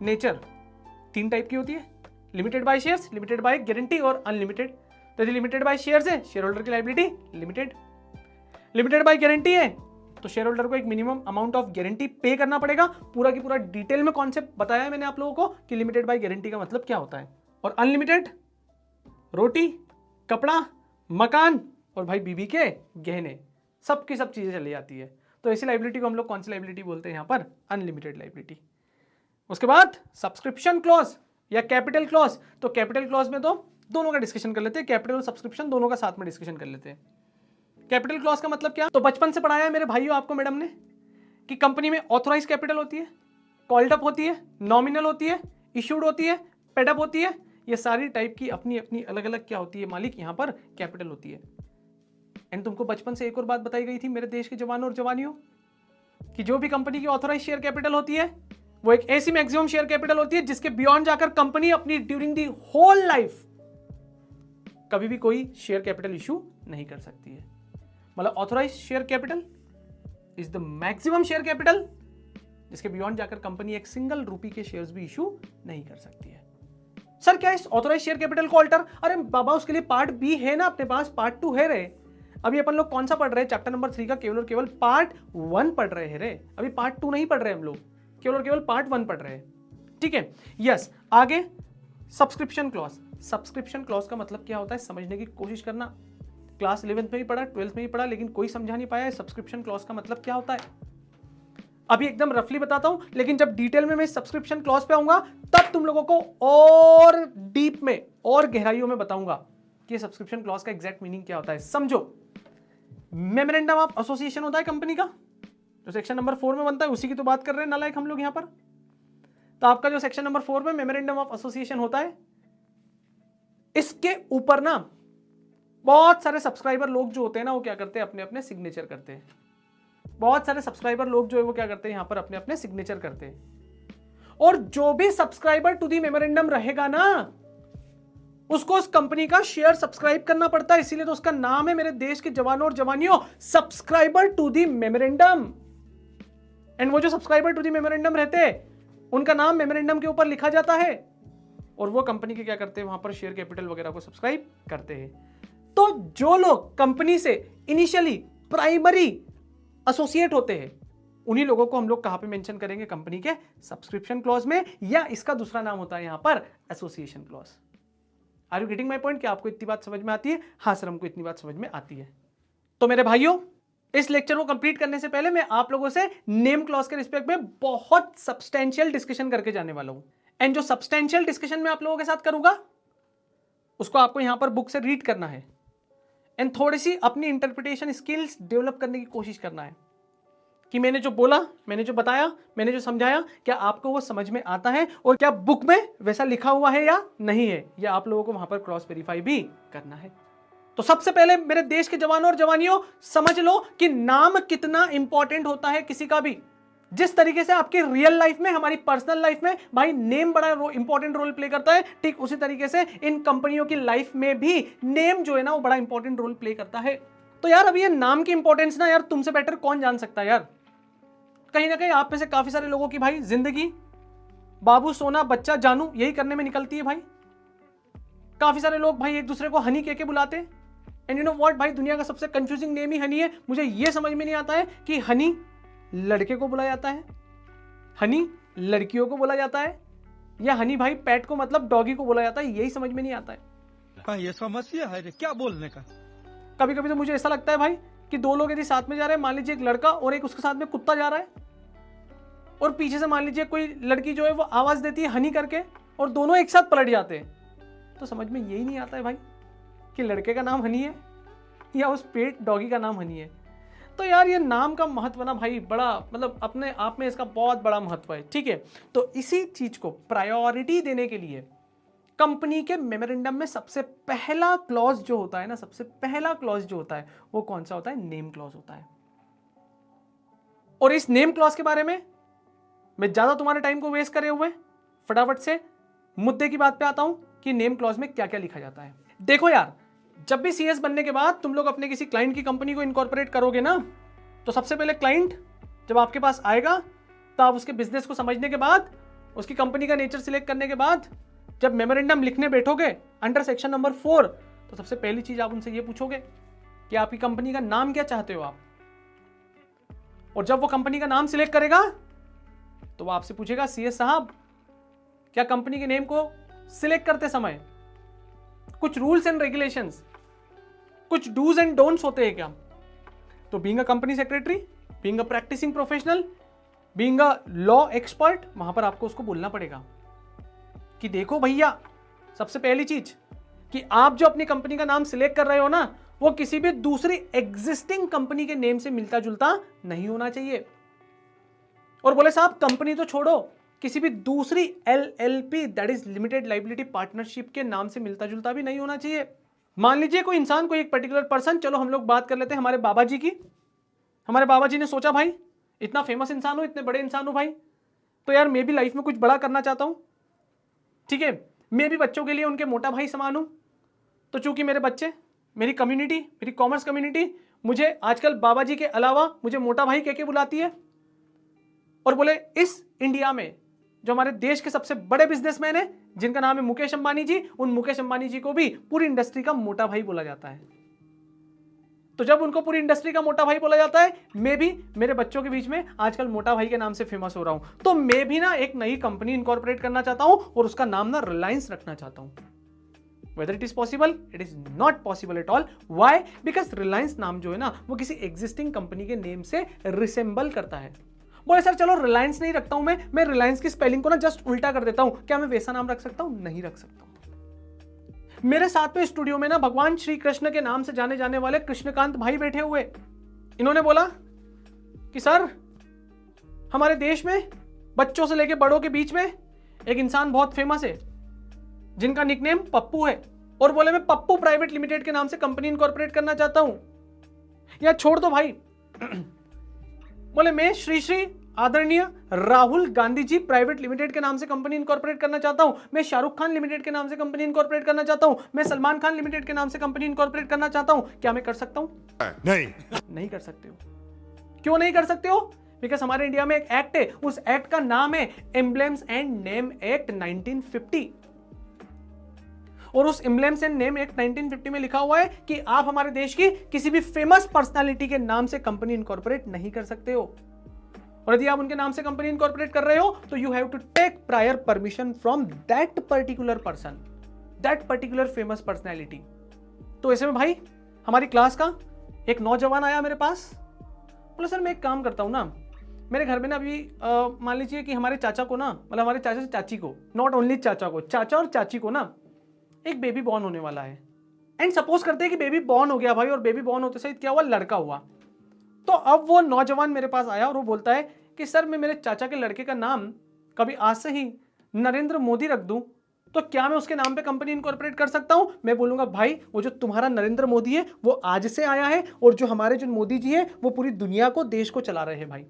nature, 3 type की होती है, limited by shares, limited by guarantee और अनलिमिटेड। तो यदि लिमिटेड बाय शेयर्स है, शेयर होल्डर की liability limited. Limited by guarantee है तो शेयर होल्डर को एक मिनिमम अमाउंट ऑफ गारंटी पे करना पड़ेगा। पूरा की पूरा डिटेल में कॉन्सेप्ट बताया है मैंने आप लोगों को कि लिमिटेड बाय गारंटी का मतलब क्या होता है। और अनलिमिटेड, रोटी, कपड़ा, मकान और भाई बीबी के गहने, सबकी सब चीजें चली जाती है। तो ऐसी लाइबिलिटी को हम लोग कौन सी लाइबिलिटी बोलते हैं यहाँ पर, अनलिमिटेड लाइबिलिटी। उसके बाद सब्सक्रिप्शन क्लॉज या कैपिटल क्लॉज। तो कैपिटल क्लॉज में तो दोनों का डिस्कशन कर लेते हैं, कैपिटल और सब्सक्रिप्शन दोनों का साथ में डिस्कशन कर लेते हैं। कैपिटल क्लॉज का मतलब क्या, तो बचपन से पढ़ाया है मेरे भाइयों आपको मैडम ने कि कंपनी में ऑथोराइज कैपिटल होती है, कॉल्ड अप होती है, नॉमिनल होती है, इशूड होती है, पेड अप होती है। ये सारी टाइप की अपनी अपनी अलग अलग क्या होती है मालिक, यहाँ पर कैपिटल होती है। एंड तुमको बचपन से एक और बात बताई गई थी मेरे देश के जवानों और जवानियों, कि जो भी कंपनी की ऑथोराइज शेयर कैपिटल होती है वो एक ऐसी मैक्सिमम शेयर कैपिटल होती है जिसके बियॉन्ड जाकर कंपनी अपनी ड्यूरिंग दी होल लाइफ कभी भी कोई शेयर कैपिटल इशू नहीं कर सकती है। मतलब authorise share capital is the maximum share capital जिसके बियॉन्ड जाकर कंपनी एक सिंगल रुपी के शेयर्स भी इशू नहीं कर सकती है। सर क्या इस ऑथोराइज शेयर कैपिटल को अल्टर, अरे बाबा उसके लिए पार्ट बी है ना अपने पास, पार्ट 2 है रे। अभी अपन लोग कौन सा पढ़ रहे हैं, चैप्टर नंबर 3 का केवल और केवल पार्ट 1 पढ़ रहे हैं रे, अभी पार्ट 2 नहीं पढ़ रहे हम लोग, केवल और केवल पार्ट 1 पढ़ रहे हैं। ठीक है, यस। आगे सब्सक्रिप्शन क्लॉज। सब्सक्रिप्शन क्लॉज का मतलब क्या होता है समझने की कोशिश करना। क्लास 11th में भी पढ़ा, 12th में भी पढ़ा, लेकिन कोई समझा नहीं पाया सब्सक्रिप्शन क्लॉज का मतलब क्या होता है। अभी एकदम रफली बताता हूं, लेकिन जब डिटेल में मैं सब्सक्रिप्शन क्लॉज पे आऊंगा तब तुम लोगों को और डीप में और गहराइयों में बताऊंगा कि सब्सक्रिप्शन क्लॉज का एग्जैक्ट मीनिंग क्या होता है। समझो, मेमोरेंडम ऑफ एसोसिएशन होता है कंपनी का, जो सेक्शन नंबर 4 में बनता है, उसी की तो बात कर रहे हैं नालायक हम लोग यहां पर। तो आपका जो सेक्शन नंबर 4 में मेमोरेंडम ऑफ एसोसिएशन होता है, इसके ऊपर ना बहुत सारे सब्सक्राइबर लोग जो होते हैं ना वो क्या करते हैं, अपने अपने सिग्नेचर करते हैं। बहुत सारे सब्सक्राइबर लोग जो है वो क्या करते हैं, यहां पर अपने अपने सिग्नेचर करते हैं। और जो भी सब्सक्राइबर टू दी मेमोरेंडम रहेगा ना उसको उस कंपनी का शेयर सब्सक्राइब करना पड़ता है, इसीलिए तो उसका नाम है मेरे देश के जवानों और जवानियों, subscriber to the memorandum. And वो जो सब्सक्राइबर टू दी मेमोरेंडम रहते हैं उनका नाम मेमोरेंडम के ऊपर लिखा जाता है, और वो कंपनी के क्या करते हैं, वहां पर शेयर कैपिटल वगैरह को सब्सक्राइब करते हैं। तो जो लोग कंपनी से इनिशियली प्राइमरी एसोसिएट होते हैं उन्हीं लोगों को हम लोग कहां पे मेंशन करेंगे, कंपनी के सब्सक्रिप्शन क्लॉज में, या इसका दूसरा नाम होता है यहां पर association clause. Are you getting my point? क्या आपको इतनी बात समझ में आती है? हाँ सर, हमको इतनी बात समझ में आती है। तो मेरे भाइयों, इस लेक्चर को कंप्लीट करने से पहले मैं आप लोगों से नेम क्लॉज के रिस्पेक्ट में बहुत सब्सटेंशियल डिस्कशन करके जाने वाला हूं। एंड जो सब्सटेंशियल डिस्कशन मैं आप लोगों के साथ करूंगा उसको आपको यहां पर बुक से रीड करना है एंड थोड़ी सी अपनी इंटरप्रिटेशन स्किल्स डेवलप करने की कोशिश करना है कि मैंने जो बोला, मैंने जो बताया, मैंने जो समझाया, क्या आपको वो समझ में आता है और क्या बुक में वैसा लिखा हुआ है या नहीं है, या आप लोगों को वहां पर क्रॉस वेरीफाई भी करना है। तो सबसे पहले मेरे देश के जवानों और जवानियों, समझ लो कि नाम कितना इंपॉर्टेंट होता है किसी का भी। जिस तरीके से आपकी रियल लाइफ में, हमारी पर्सनल लाइफ में भाई नेम बड़ा इंपॉर्टेंट रोल प्ले करता है, ठीक उसी तरीके से इन कंपनियों की लाइफ में भी नेम जो है ना वो बड़ा इंपॉर्टेंट रोल प्ले करता है। तो यार अभी ये नाम की इंपॉर्टेंस ना यार तुमसे बेटर कौन जान सकता है यार। कहीं ना कहीं आप में से काफी सारे लोगों की भाई जिंदगी बाबू, सोना, बच्चा, जानू यही करने में निकलती है भाई। काफी सारे लोग भाई एक दूसरे को हनी कह के बुलाते हैं। एंड यू नो व्हाट भाई, दुनिया का सबसे कंफ्यूजिंग नेम ही हनी है। मुझे यह समझ में नहीं आता है कि हनी लड़के को बोला जाता है, हनी लड़कियों को बोला जाता है, या हनी भाई पेट को मतलब डॉगी को बोला जाता है, यही समझ में नहीं आता है। हाँ, ये समस्या है क्या बोलने का। कभी कभी तो मुझे ऐसा लगता है भाई कि दो लोग यदि साथ में जा रहे हैं, मान लीजिए एक लड़का और एक उसके साथ में कुत्ता जा रहा है, और पीछे से मान लीजिए कोई लड़की जो है वो आवाज देती है हनी करके, और दोनों एक साथ पलट जाते हैं, तो समझ में यही नहीं आता है भाई कि लड़के का नाम हनी है या उस पेट डॉगी का नाम हनी है। तो यार ये नाम का महत्व ना भाई बड़ा, मतलब अपने आप में इसका बहुत बड़ा महत्व है, ठीक है। तो इसी चीज को प्रायोरिटी देने के लिए कंपनी के मेमोरेंडम में सबसे पहला क्लॉज जो होता है ना, सबसे पहला क्लॉज जो होता है वो कौन सा होता है? नेम क्लॉज होता है। और इस नेम क्लॉज के बारे में मैं ज्यादा तुम्हारे टाइम को वेस्ट करे हुए फटाफट से मुद्दे की बात पे आता हूं कि नेम क्लॉज में क्या क्या लिखा जाता है। देखो यार, जब भी सीएस बनने के बाद तुम लोग अपने किसी क्लाइंट की कंपनी को इनकॉर्पोरेट करोगे ना, तो सबसे पहले क्लाइंट जब आपके पास आएगा तो आप उसके बिजनेस को समझने के बाद, उसकी कंपनी का नेचर सिलेक्ट करने के बाद, जब मेमोरेंडम लिखने बैठोगे अंडर सेक्शन नंबर 4, तो सबसे पहली चीज आप उनसे ये पूछोगे कि आपकी कंपनी का नाम क्या चाहते हो आप। और जब वो कंपनी का नाम सिलेक्ट करेगा तो वो आपसे पूछेगा, सीएस साहब क्या कंपनी के नेम को सिलेक्ट करते समय कुछ रूल्स एंड रेगुलेशंस, कुछ डूज एंड डोंट्स होते हैं क्या? तो being a company secretary, being a practising professional, being a law expert, वहां पर आपको उसको बोलना पड़ेगा कि देखो भैया, सबसे पहली चीज कि आप जो अपनी कंपनी का नाम सिलेक्ट कर रहे हो ना, वो किसी भी दूसरी एग्जिस्टिंग कंपनी के नेम से मिलता जुलता नहीं होना चाहिए। और बोले साहब कंपनी तो छोड़ो, किसी भी दूसरी LLP that is limited liability partnership के नाम से मिलता जुलता भी नहीं होना चाहिए। मान लीजिए कोई इंसान, कोई एक पर्टिकुलर पर्सन, चलो हम लोग बात कर लेते हैं हमारे बाबा जी की। हमारे बाबा जी ने सोचा भाई इतना फेमस इंसान हो, इतने बड़े इंसान हो भाई, तो यार मैं भी लाइफ में कुछ बड़ा करना चाहता हूं, ठीक है, मैं भी बच्चों के लिए उनके मोटा भाई समान हूं। तो चूंकि मेरे बच्चे, मेरी कम्युनिटी, मेरी कॉमर्स कम्युनिटी मुझे आजकल बाबा जी के अलावा मुझे मोटा भाई कह के बुलाती है, और बोले इस इंडिया में जो हमारे देश के सबसे बड़े बिजनेसमैन है जिनका नाम है मुकेश अंबानी जी, उन मुकेश अंबानी जी को भी पूरी इंडस्ट्री का मोटा भाई बोला जाता है। तो जब उनको पूरी इंडस्ट्री का मोटा भाई बोला जाता है, मैं भी मेरे बच्चों के बीच में आजकल मोटा भाई के नाम से फेमस हो रहा हूं, तो मैं भी ना एक नई कंपनी इनकॉर्पोरेट करना चाहता हूं और उसका नाम ना रिलायंस रखना चाहता हूं। Whether it is possible? It is not possible at all. Why? Because Reliance नाम जो है ना, वो किसी एग्जिस्टिंग कंपनी के नेम से रिसेंबल करता है। बोले सर चलो रिलायंस नहीं रखता हूं मैं रिलायंस की स्पेलिंग को ना जस्ट उल्टा कर देता हूं, क्या मैं वैसा नाम रख सकता हूं? नहीं रख सकता हूं। मेरे साथ में स्टूडियो में ना भगवान श्री कृष्ण के नाम से जाने जाने वाले कृष्णकांत भाई बैठे हुए। इन्होंने बोला कि सर हमारे देश में बच्चों से लेके बड़ों के बीच में एक इंसान बहुत फेमस है जिनका निकनेम पप्पू है, और बोले मैं पप्पू प्राइवेट लिमिटेड के नाम से कंपनी इनकॉर्पोरेट करना चाहता हूं। या छोड़ दो भाई, बोले मैं श्री श्री आदरणीय राहुल गांधी जी प्राइवेट लिमिटेड के नाम से कंपनी इनकॉर्पोरेट करना चाहता हूं, मैं शाहरुख खान लिमिटेड के नाम से कंपनी इनकॉर्पोरेट करना चाहता हूं, मैं सलमान खान लिमिटेड के नाम से कंपनी इनकॉर्पोरेट करना चाहता हूं। क्या मैं कर सकता हूं? नहीं कर सकते हो। क्यों नहीं कर सकते हो? बिकॉज हमारे इंडिया में एक एक्ट है, उस एक्ट का नाम है एम्ब्लेम्स एंड नेम एक्ट 1950, और उस एम्ब्लेम्स एंड नेम एक्ट 1950 में लिखा हुआ है कि आप हमारे देश की किसी भी फेमस पर्सनालिटी के नाम से कंपनी इनकॉर्पोरेट नहीं कर सकते हो, और यदि आप उनके नाम से कंपनी इनकॉर्पोरेट कर रहे हो तो you have to take prior permission from that particular person, that particular famous personality. तो ऐसे में भाई हमारी क्लास का एक नौजवान आया मेरे पास, बोला सर मैं एक काम करता हूं ना, मेरे घर में ना अभी मान लीजिए कि हमारे चाचा को ना, मतलब हमारे चाचा से चाची को, नॉट ओनली चाचा को, चाचा और चाची को ना एक बेबी बॉर्न होने वाला है। एंड सपोज करते हैं कि बेबी बॉर्न हो गया भाई, और बेबी बॉर्न होते से क्या हुआ, लड़का हुआ। तो अब वो नौजवान मेरे पास आया और वो बोलता है कि सर मैं मेरे चाचा के लड़के का नाम कभी आज से ही नरेंद्र मोदी रख दूं, तो क्या मैं उसके नाम पे कंपनी इनकॉर्पोरेट कर सकता हूं? मैं बोलूंगा भाई वो जो तुम्हारा नरेंद्र मोदी है वो आज से आया है, और जो हमारे जो मोदी जी है वो पूरी दुनिया को, देश को चला रहे हैं भाई।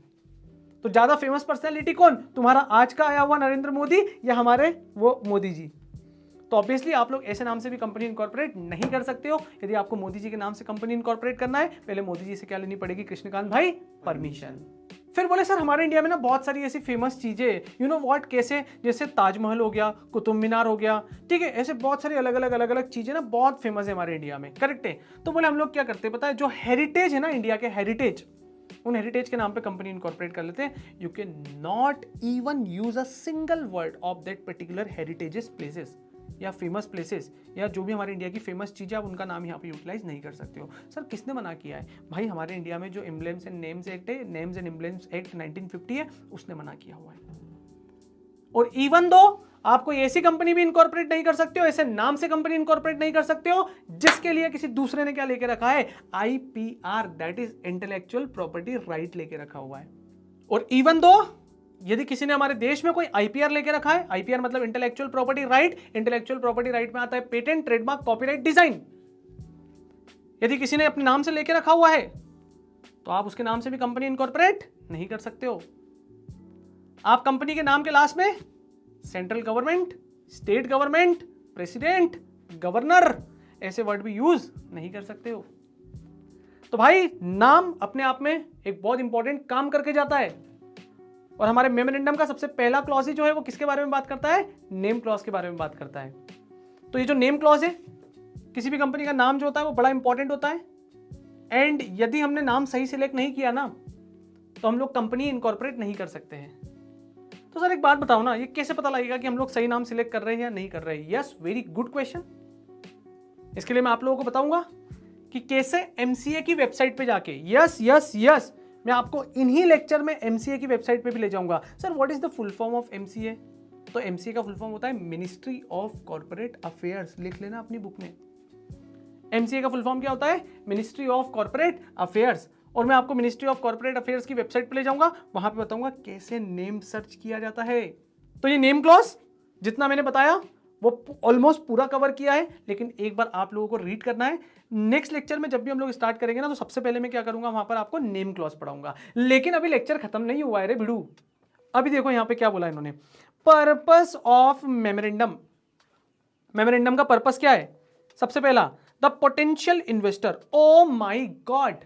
तो ज्यादा फेमस पर्सनैलिटी कौन, तुम्हारा आज का आया हुआ नरेंद्र मोदी या हमारे वो मोदी जी? तो ऑब्वियसली आप लोग ऐसे नाम से भी कंपनी इनकॉर्पोरेट नहीं कर सकते हो। यदि आपको मोदी जी के नाम से कंपनी इनकॉर्पोरेट करना है, पहले मोदी जी से क्या लेनी पड़ेगी, कृष्णकांत भाई, परमिशन। फिर बोले सर हमारे इंडिया में ना बहुत सारी ऐसी फेमस चीजें, यू नो व्हाट, कैसे, जैसे ताजमहल हो गया, कुतुब मीनार हो गया, ठीक है, ऐसे बहुत सारी अलग अलग चीजें ना बहुत फेमस है हमारे इंडिया में, करेक्ट है। तो बोले हम लोग क्या करते हैं पता है, जो हेरिटेज है ना इंडिया के हेरिटेज, उन हेरिटेज के नाम पे कंपनी इनकॉर्पोरेट कर लेते हैं। You can not even use a single word of that particular heritages places, या फेमस प्लेसेस या जो भी हमारे इंडिया की फेमस चीज़ें, आप उनका नाम यहाँ पे यूटिलाइज नहीं कर सकते हो। सर किसने मना किया है? भाई हमारे इंडिया में जो एम्ब्लेम्स एंड नेम्स एक्ट है, नेम्स एंड एम्ब्लेम्स एक्ट 1950 है, उसने मना किया हुआ है। और इवन दो आप कोई ऐसी कंपनी भी इनकॉर्पोरेट नहीं कर सकते हो, ऐसे नाम से कंपनी इनकॉर्पोरेट नहीं कर सकते हो जिसके लिए किसी दूसरे ने क्या लेके रखा है? IPR, that is intellectual property right लेके रखा हुआ है। और इवन दो यदि किसी ने हमारे देश में कोई IPR लेके रखा है, IPR मतलब intellectual property right, intellectual property right में आता है पेटेंट, ट्रेडमार्क, कॉपीराइट, डिजाइन। यदि किसी ने अपने नाम से लेके रखा हुआ है तो आप उसके नाम से भी कंपनी इनकॉर्पोरेट नहीं कर सकते हो। आप कंपनी के नाम के लास्ट में central government, state government, president, governor ऐसे वर्ड भी यूज नहीं कर सकते हो। तो भाई नाम अपने आप में एक बहुत इंपॉर्टेंट काम करके जाता है। और हमारे मेमोरेंडम का सबसे पहला क्लॉज जो है वो किसके बारे में बात करता है? नेम क्लॉज के बारे में बात करता है। तो ये जो नेम क्लॉज है, किसी भी कंपनी का नाम जो होता है वो बड़ा इंपॉर्टेंट होता है। एंड यदि हमने नाम सही सिलेक्ट नहीं किया ना तो हम लोग कंपनी इनकॉर्पोरेट नहीं कर सकते हैं। तो सर एक बात बताओ ना, ये कैसे पता लगेगा कि हम लोग सही नाम सिलेक्ट कर रहे हैं या नहीं कर रहे हैं? Yes, very good question. इसके लिए मैं आप लोगों को बताऊंगा कि कैसे MCA की वेबसाइट पे जाके, यस मैं आपको इन्हीं लेक्चर में MCA की वेबसाइट पे भी ले जाऊंगा। Sir what is the full form of MCA? तो MCA का फुल फॉर्म होता है मिनिस्ट्री ऑफ कॉर्पोरेट अफेयर्स। लिख लेना अपनी बुक में, MCA का फुल फॉर्म क्या होता है? Ministry of corporate affairs. और मैं आपको मिनिस्ट्री ऑफ कॉर्पोरेट अफेयर्स की वेबसाइट पे ले जाऊंगा, वहां पे बताऊंगा कैसे नेम सर्च किया जाता है। तो ये नेम क्लॉज जितना मैंने बताया वो ऑलमोस्ट पूरा कवर किया है, लेकिन एक बार आप लोगों को रीड करना है। नेक्स्ट लेक्चर में जब भी हम लोग स्टार्ट करेंगे ना तो सबसे पहले मैं क्या करूंगा, वहां पर आपको नेम क्लॉज पढ़ाऊंगा। लेकिन अभी लेक्चर खत्म नहीं हुआ है रे भिड़ू। अभी देखो यहां पे क्या बोला इन्होंने, पर्पस ऑफ मेमोरेंडम। मेमोरेंडम का पर्पस क्या है? सबसे पहला, the potential investor. Oh my God,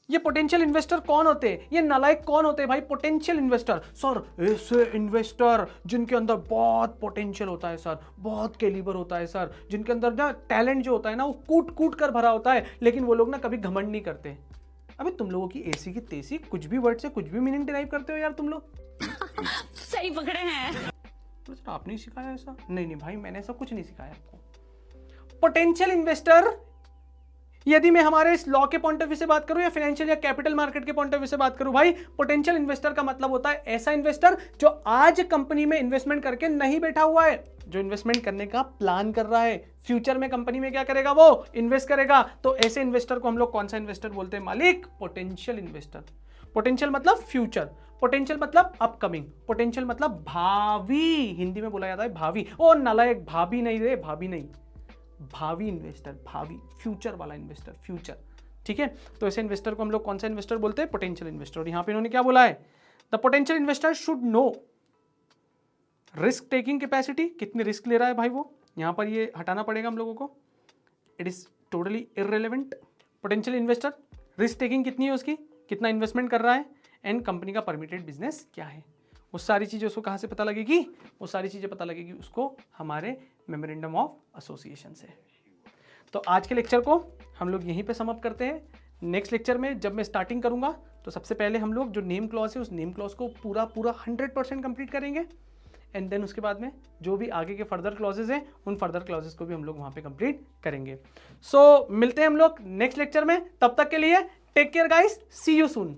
ये पोटेंशियल इन्वेस्टर कौन होते हैं? ये नालायक कौन होते हैं भाई? Potential investor. सर ऐसे इन्वेस्टर जिनके अंदर बहुत पोटेंशियल होता है सर, बहुत कैलिबर होता है सर, जिनके अंदर ना टैलेंट जो होता है ना वो कूट कूट कर भरा होता है, लेकिन वो लोग ना कभी घमंड नहीं करते। अबे तुम लोगों की ऐसी की तैसी, कुछ भी वर्ड से कुछ भी मीनिंग डिराइव करते हो यार तुम लोग। सही पकड़े हैं। तो सर आपने ही सिखाया ऐसा? नहीं भाई, मैंने ऐसा कुछ नहीं सिखाया आपको। पोटेंशियल इन्वेस्टर, यदि मैं हमारे इस लॉ के पॉइंट ऑफ व्यू से बात करूं या फाइनेंशियल या कैपिटल मार्केट के पॉइंट ऑफ व्यू से बात करूं, भाई पोटेंशियल इन्वेस्टर का मतलब होता है ऐसा इन्वेस्टर जो आज कंपनी में इन्वेस्टमेंट करके नहीं बैठा हुआ है, जो इन्वेस्टमेंट करने का प्लान कर रहा है, फ्यूचर में कंपनी में क्या करेगा, वो इन्वेस्ट करेगा। तो ऐसे इन्वेस्टर को हम लोग कौन सा इन्वेस्टर बोलते हैं मालिक? Potential investor. पोटेंशियल मतलब फ्यूचर, पोटेंशियल मतलब अपकमिंग, पोटेंशियल मतलब भावी, हिंदी में बोला जाता है भावी। ओ नालायक, भाभी नहीं रे, भाभी नहीं, भावी इन्वेस्टर, भावी, फ्यूचर वाला इन्वेस्टर, फ्यूचर। ठीक है, तो ऐसे इन्वेस्टर को हम लोग कौन सा इन्वेस्टर बोलते हैं? Potential investor. और यहां पे इन्होंने क्या बोला है? The potential investor should know risk taking capacity, कितनी रिस्क ले रहा है भाई वो, यहां पर ये हटाना पड़ेगा हम लोगों को, it is totally irrelevant. Potential investor risk taking कितनी है उसकी, कितना इन्वेस्टमेंट कर रहा है, एंड कंपनी का परमिटेड बिजनेस क्या है, वो सारी चीज़ें उसको कहाँ से पता लगेगी? वो सारी चीज़ें पता लगेगी उसको हमारे मेमोरेंडम ऑफ एसोसिएशन से। तो आज के लेक्चर को हम लोग यहीं पे सम अप करते हैं। नेक्स्ट लेक्चर में जब मैं स्टार्टिंग करूंगा तो सबसे पहले हम लोग जो नेम क्लॉज है उस नेम क्लॉज को पूरा 100% कंप्लीट करेंगे, एंड देन उसके बाद में जो भी आगे के फर्दर क्लॉजेज हैं उन फर्दर क्लॉजेज को भी हम लोग वहाँ पे कंप्लीट करेंगे। सो मिलते हैं हम लोग नेक्स्ट लेक्चर में, तब तक के लिए take care guys, see you soon.